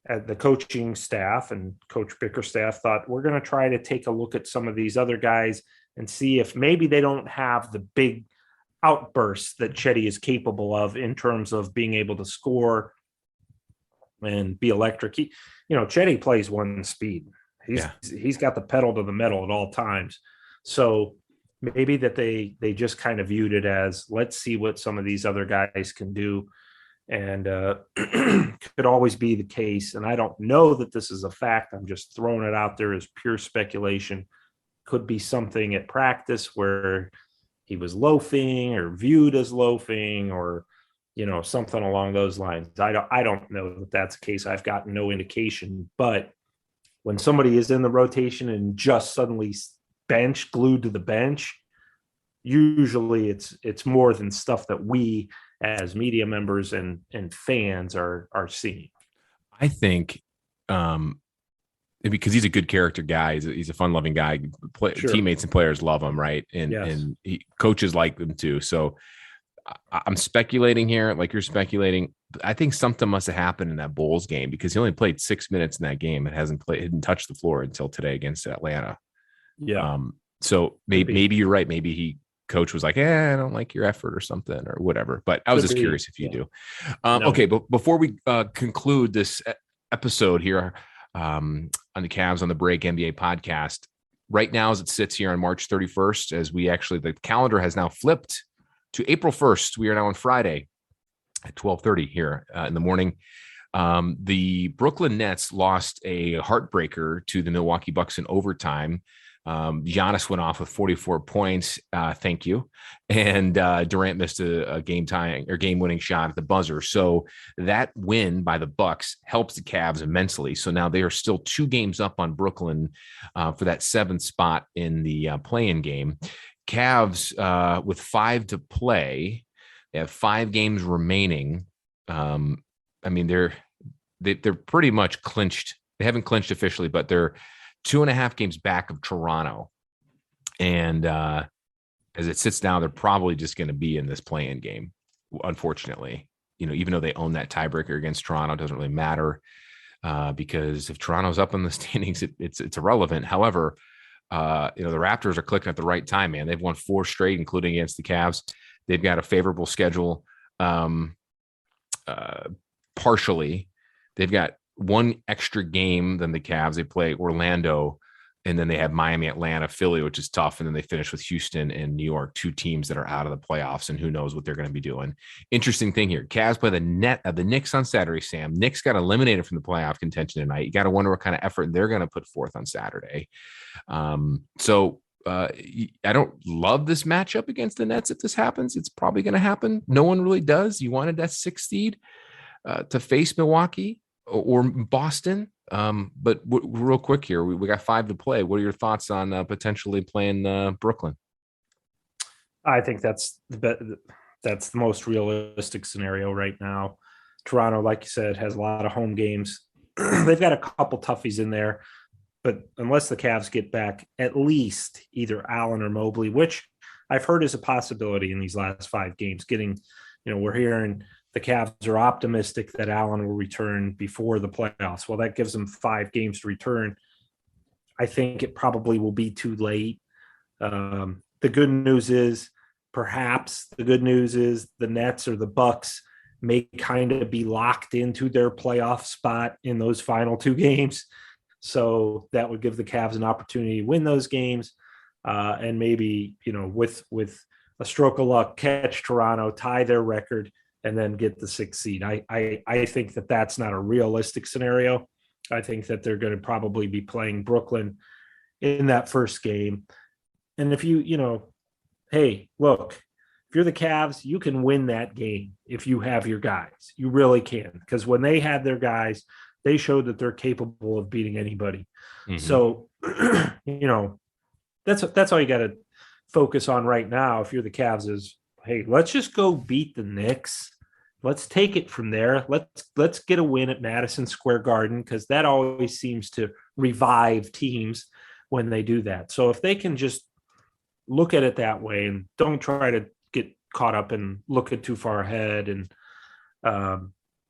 the coaching staff and Coach Bickerstaff thought we're going to try to take a look at some of these other guys and see if maybe they don't have the big outbursts that Chetty is capable of in terms of being able to score and be electric. Chetty plays one speed. He's got the pedal to the metal at all times. So maybe that they just kind of viewed it as, let's see what some of these other guys can do. And could always be the case. And I don't know that this is a fact. I'm just throwing it out there as pure speculation. Could be something at practice where he was loafing or viewed as loafing or, something along those lines. I don't know that that's the case. I've gotten no indication, but when somebody is in the rotation and just suddenly glued to the bench, usually it's more than stuff that we as media members and fans are seeing.
I think because he's a good character guy, he's a fun-loving guy. Sure. Teammates and players love him, right? And coaches like them too. So I'm speculating here, like you're speculating. I think something must have happened in that Bulls game because he only played 6 minutes in that game and hadn't touched the floor until today against Atlanta.
Yeah.
So maybe you're right. Maybe coach was like, I don't like your effort or something or whatever. But I was just curious if you do. Okay, but before we conclude this episode here on the Cavs on the Break NBA podcast, right now as it sits here on March 31st, as the calendar has now flipped to April 1st. We are now on Friday at 12:30 here in the morning. The Brooklyn Nets lost a heartbreaker to the Milwaukee Bucks in overtime. Giannis went off with 44 points. Thank you. And Durant missed a game-winning shot at the buzzer. So that win by the Bucks helps the Cavs immensely. So now they are still 2 games up on Brooklyn for that 7th spot in the play-in game. Cavs with 5 to play. They have 5 games remaining. They're pretty much clinched. They haven't clinched officially, but they're 2.5 games back of Toronto. And as it sits now, they're probably just going to be in this play-in game, unfortunately. Even though they own that tiebreaker against Toronto, it doesn't really matter because if Toronto's up in the standings, it's irrelevant. However, the Raptors are clicking at the right time, man. They've won 4 straight, including against the Cavs. They've got a favorable schedule partially. They've got 1 extra game than the Cavs. They play Orlando, and then they have Miami, Atlanta, Philly, which is tough. And then they finish with Houston and New York, 2 teams that are out of the playoffs, and who knows what they're going to be doing. Interesting thing here. Cavs play the Knicks on Saturday, Sam. Knicks got eliminated from the playoff contention tonight. You got to wonder what kind of effort they're going to put forth on Saturday. I don't love this matchup against the Nets. If this happens, it's probably going to happen. No one really does. You wanted that 6th seed to face Milwaukee or Boston. But real quick here, we got 5 to play. What are your thoughts on potentially playing Brooklyn?
I think that's the most realistic scenario right now. Toronto, like you said, has a lot of home games. They've got a couple toughies in there, but unless the Cavs get back at least either Allen or Mobley, which I've heard is a possibility in these last 5 games, we're hearing the Cavs are optimistic that Allen will return before the playoffs. Well, that gives them 5 games to return. I think it probably will be too late. The good news is the Nets or the Bucks may kind of be locked into their playoff spot in those final 2 games. So that would give the Cavs an opportunity to win those games. And maybe, with a stroke of luck, catch Toronto, tie their record, and then get the 6th seed. I think that that's not a realistic scenario. I think that they're going to probably be playing Brooklyn in that first game. And if hey, look, if you're the Cavs, you can win that game if you have your guys. You really can. Because when they had their guys, they showed that they're capable of beating anybody. Mm-hmm. So, that's all you got to focus on right now. If you're the Cavs is, hey, let's just go beat the Knicks. Let's take it from there. Let's get a win at Madison Square Garden, because that always seems to revive teams when they do that. So if they can just look at it that way and don't try to get caught up and looking too far ahead, and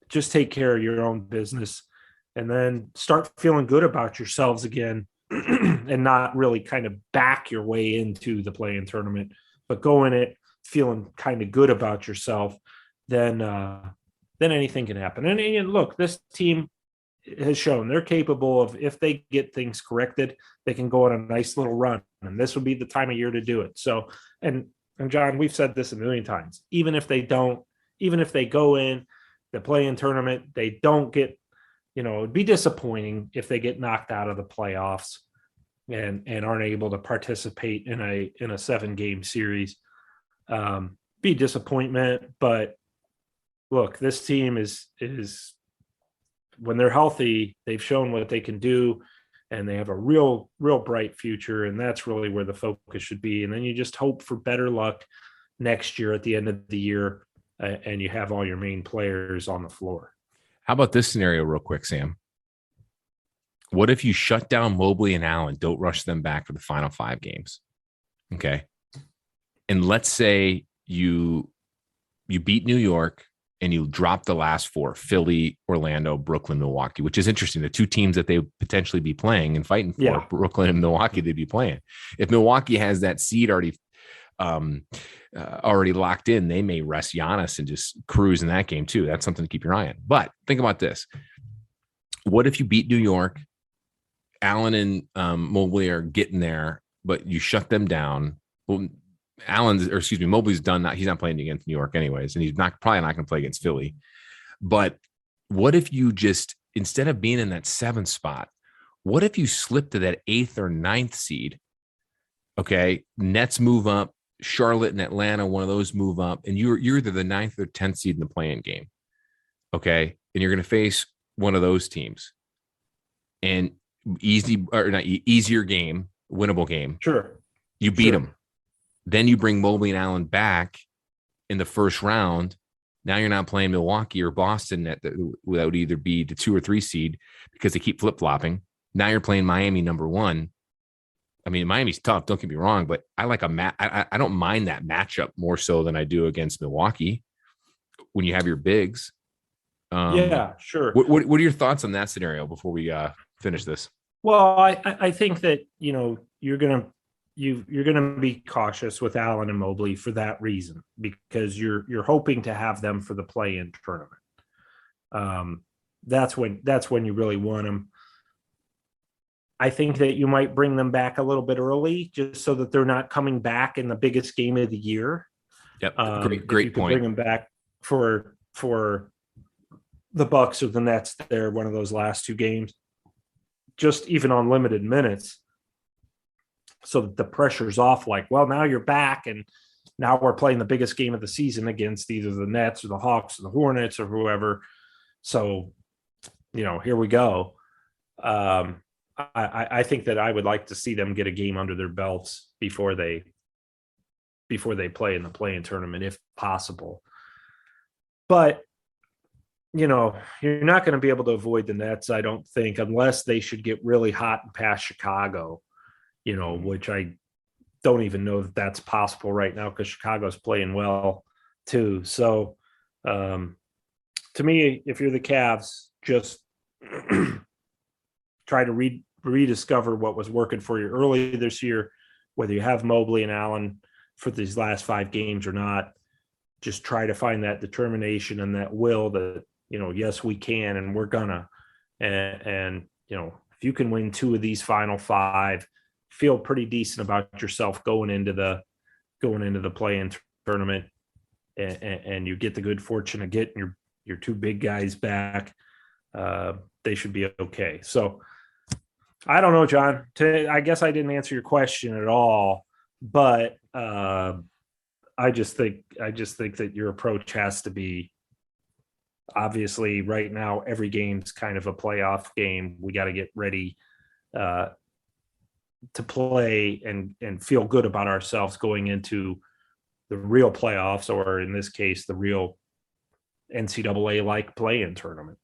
just take care of your own business, and then start feeling good about yourselves again and not really kind of back your way into the play-in tournament, but go in it feeling kind of good about yourself. Then anything can happen. And look, this team has shown they're capable of, if they get things corrected, they can go on a nice little run, and this would be the time of year to do it. So, and John, we've said this a million times, even if they go in the play-in tournament, they don't get, it'd be disappointing if they get knocked out of the playoffs and aren't able to participate in a 7-game series. Be disappointment, but look, this team is when they're healthy, they've shown what they can do, and they have a real bright future, and that's really where the focus should be. And then you just hope for better luck next year at the end of the year, and you have all your main players on the floor.
How about this scenario real quick, Sam? What if you shut down Mobley and Allen, don't rush them back for the final 5 games? Okay. And let's say you beat New York and you drop the last 4, Philly, Orlando, Brooklyn, Milwaukee, which is interesting. The 2 teams that they would potentially be playing and fighting for, Brooklyn and Milwaukee, they'd be playing. If Milwaukee has that seed already locked in, they may rest Giannis and just cruise in that game too. That's something to keep your eye on. But think about this. What if you beat New York? Allen and Mobley are getting there, but you shut them down. Well, Mobley's done. He's not playing against New York anyways, and he's probably not going to play against Philly. But what if you just, instead of being in that 7th spot, what if you slip to that 8th or 9th seed? Okay, Nets move up, Charlotte and Atlanta, one of those move up, and you're either the 9th or 10th seed in the play-in game. Okay, and you're going to face one of those teams, and easier game, winnable game.
Sure,
you beat them. Then you bring Mobley and Allen back in the first round. Now you're not playing Milwaukee or Boston that would either be the 2 or 3 seed because they keep flip-flopping. Now you're playing Miami number 1. I mean, Miami's tough, don't get me wrong, but I like I don't mind that matchup more so than I do against Milwaukee when you have your bigs.
Yeah, sure.
What are your thoughts on that scenario before we finish this?
Well, I think that, you're going to be cautious with Allen and Mobley for that reason, because you're hoping to have them for the play-in tournament. That's when you really want them. I think that you might bring them back a little bit early, just so that they're not coming back in the biggest game of the year.
Yep, great point.
Bring them back for the Bucks or the Nets. They're one of those last 2 games, just even on limited minutes, so that the pressure's off. Like, well, now you're back, and now we're playing the biggest game of the season against either the Nets or the Hawks or the Hornets or whoever. So, here we go. I think that I would like to see them get a game under their belts before they play in the play-in tournament, if possible. But, you're not going to be able to avoid the Nets, I don't think, unless they should get really hot and past Chicago, which I don't even know that that's possible right now, because Chicago's playing well too. So to me, if you're the Cavs, just try to rediscover what was working for you early this year, whether you have Mobley and Allen for these last 5 games or not. Just try to find that determination and that will that, yes, we can, and we're gonna, and if you can win 2 of these final 5, feel pretty decent about yourself going into the play-in tournament, and you get the good fortune of getting your 2 big guys back. They should be okay. So I don't know, John. I guess I didn't answer your question at all, but I just think that your approach has to be, obviously right now every game's kind of a playoff game. We got to get ready to play and feel good about ourselves going into the real playoffs, or in this case, the real NCAA-like play-in tournament.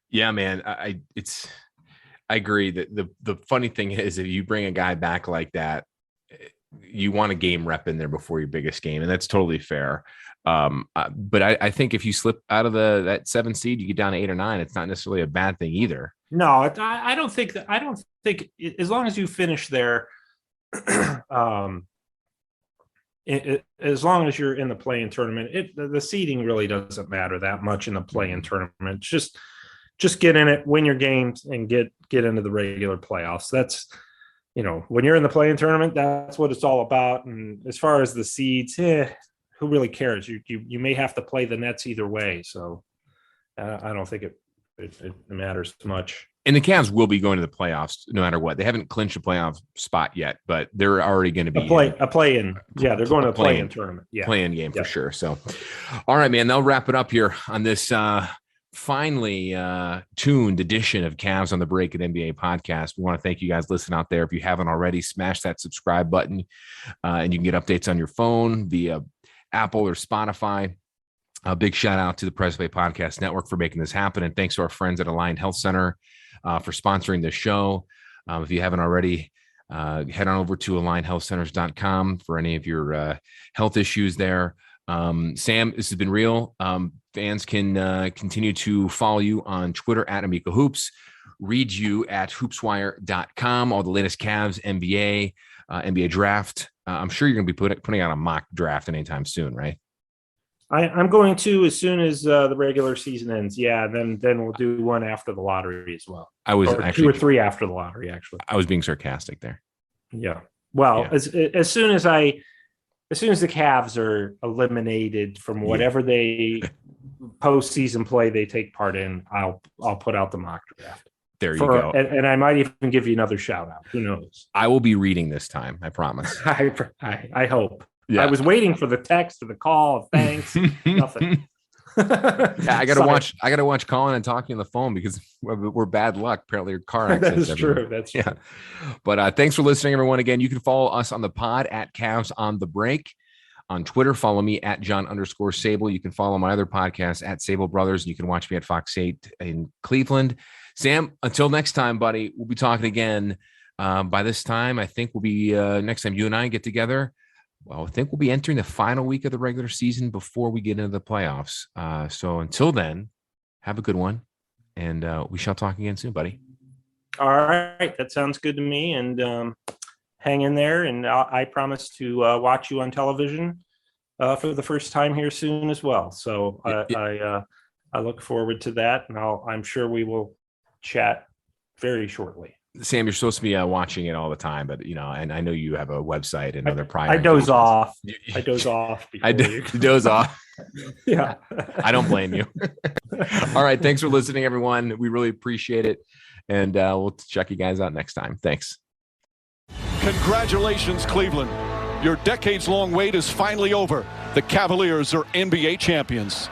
Yeah, man. I agree that the funny thing is, if you bring a guy back like that, you want a game rep in there before your biggest game, and that's totally fair. But I think if you slip out of that 7 seed, you get down to 8 or 9, it's not necessarily a bad thing either.
No, I don't think that. I don't think as long as you finish there, as long as you're in the play-in tournament, the seeding really doesn't matter that much in the play-in tournament. Just get in it, win your games, and get into the regular playoffs. That's, when you're in the play-in tournament, that's what it's all about. And as far as the seeds, who really cares? You may have to play the Nets either way, so I don't think it matters much.
And the Cavs will be going to the playoffs no matter what. They haven't clinched a playoff spot yet, but they're already going to be
a play-in. Yeah, they're going to a play-in tournament. Yeah,
play-in game for sure. So, all right, man, they'll wrap it up here on this finely tuned edition of Cavs on the Break at NBA podcast. We want to thank you guys listening out there. If you haven't already, smash that subscribe button, and you can get updates on your phone via Apple or Spotify. A big shout out to the Press Play Podcast Network for making this happen. And thanks to our friends at Aligned Health Center for sponsoring this show. If you haven't already, head on over to alignedhealthcenters.com for any of your health issues there. Sam, this has been real. Fans can continue to follow you on Twitter at Amico Hoops, read you at hoopswire.com, all the latest Cavs, NBA, NBA draft. I'm sure you're going to be putting out a mock draft anytime soon, right?
I'm going to as soon as the regular season ends. Yeah, then we'll do one after the lottery as well.
I was actually
2 or 3 after the lottery. Actually,
I was being sarcastic there.
Yeah. Well, as soon as the Cavs are eliminated from whatever they postseason play they take part in, I'll put out the mock draft.
There you go.
And I might even give you another shout out. Who knows?
I will be reading this time. I promise.
I hope.
Yeah.
I was waiting for the text or the call of thanks. Nothing.
I gotta watch Colin and talking on the phone because we're bad luck. Apparently, your car accidents.
That's true. That's true.
But thanks for listening, everyone. Again, you can follow us on the pod at Cavs on the Break. On Twitter, follow me at John_Sabol. You can follow my other podcast at Sabol Brothers, and you can watch me at Fox 8 in Cleveland. Sam, until next time, buddy, we'll be talking again. By this time, I think we'll be next time you and I get together. Well, I think we'll be entering the final week of the regular season before we get into the playoffs. So until then, have a good one, and we shall talk again soon, buddy.
All right. That sounds good to me, and hang in there, and I promise to watch you on television for the first time here soon as well. So I look forward to that, and I'm sure we will chat very shortly.
Sam, you're supposed to be watching it all the time, but and I know you have a website and other prior.
I doze off. I doze off.
Doze off.
Yeah.
I don't blame you. All right. Thanks for listening, everyone. We really appreciate it. And we'll check you guys out next time. Thanks.
Congratulations, Cleveland. Your decades-long wait is finally over. The Cavaliers are NBA champions.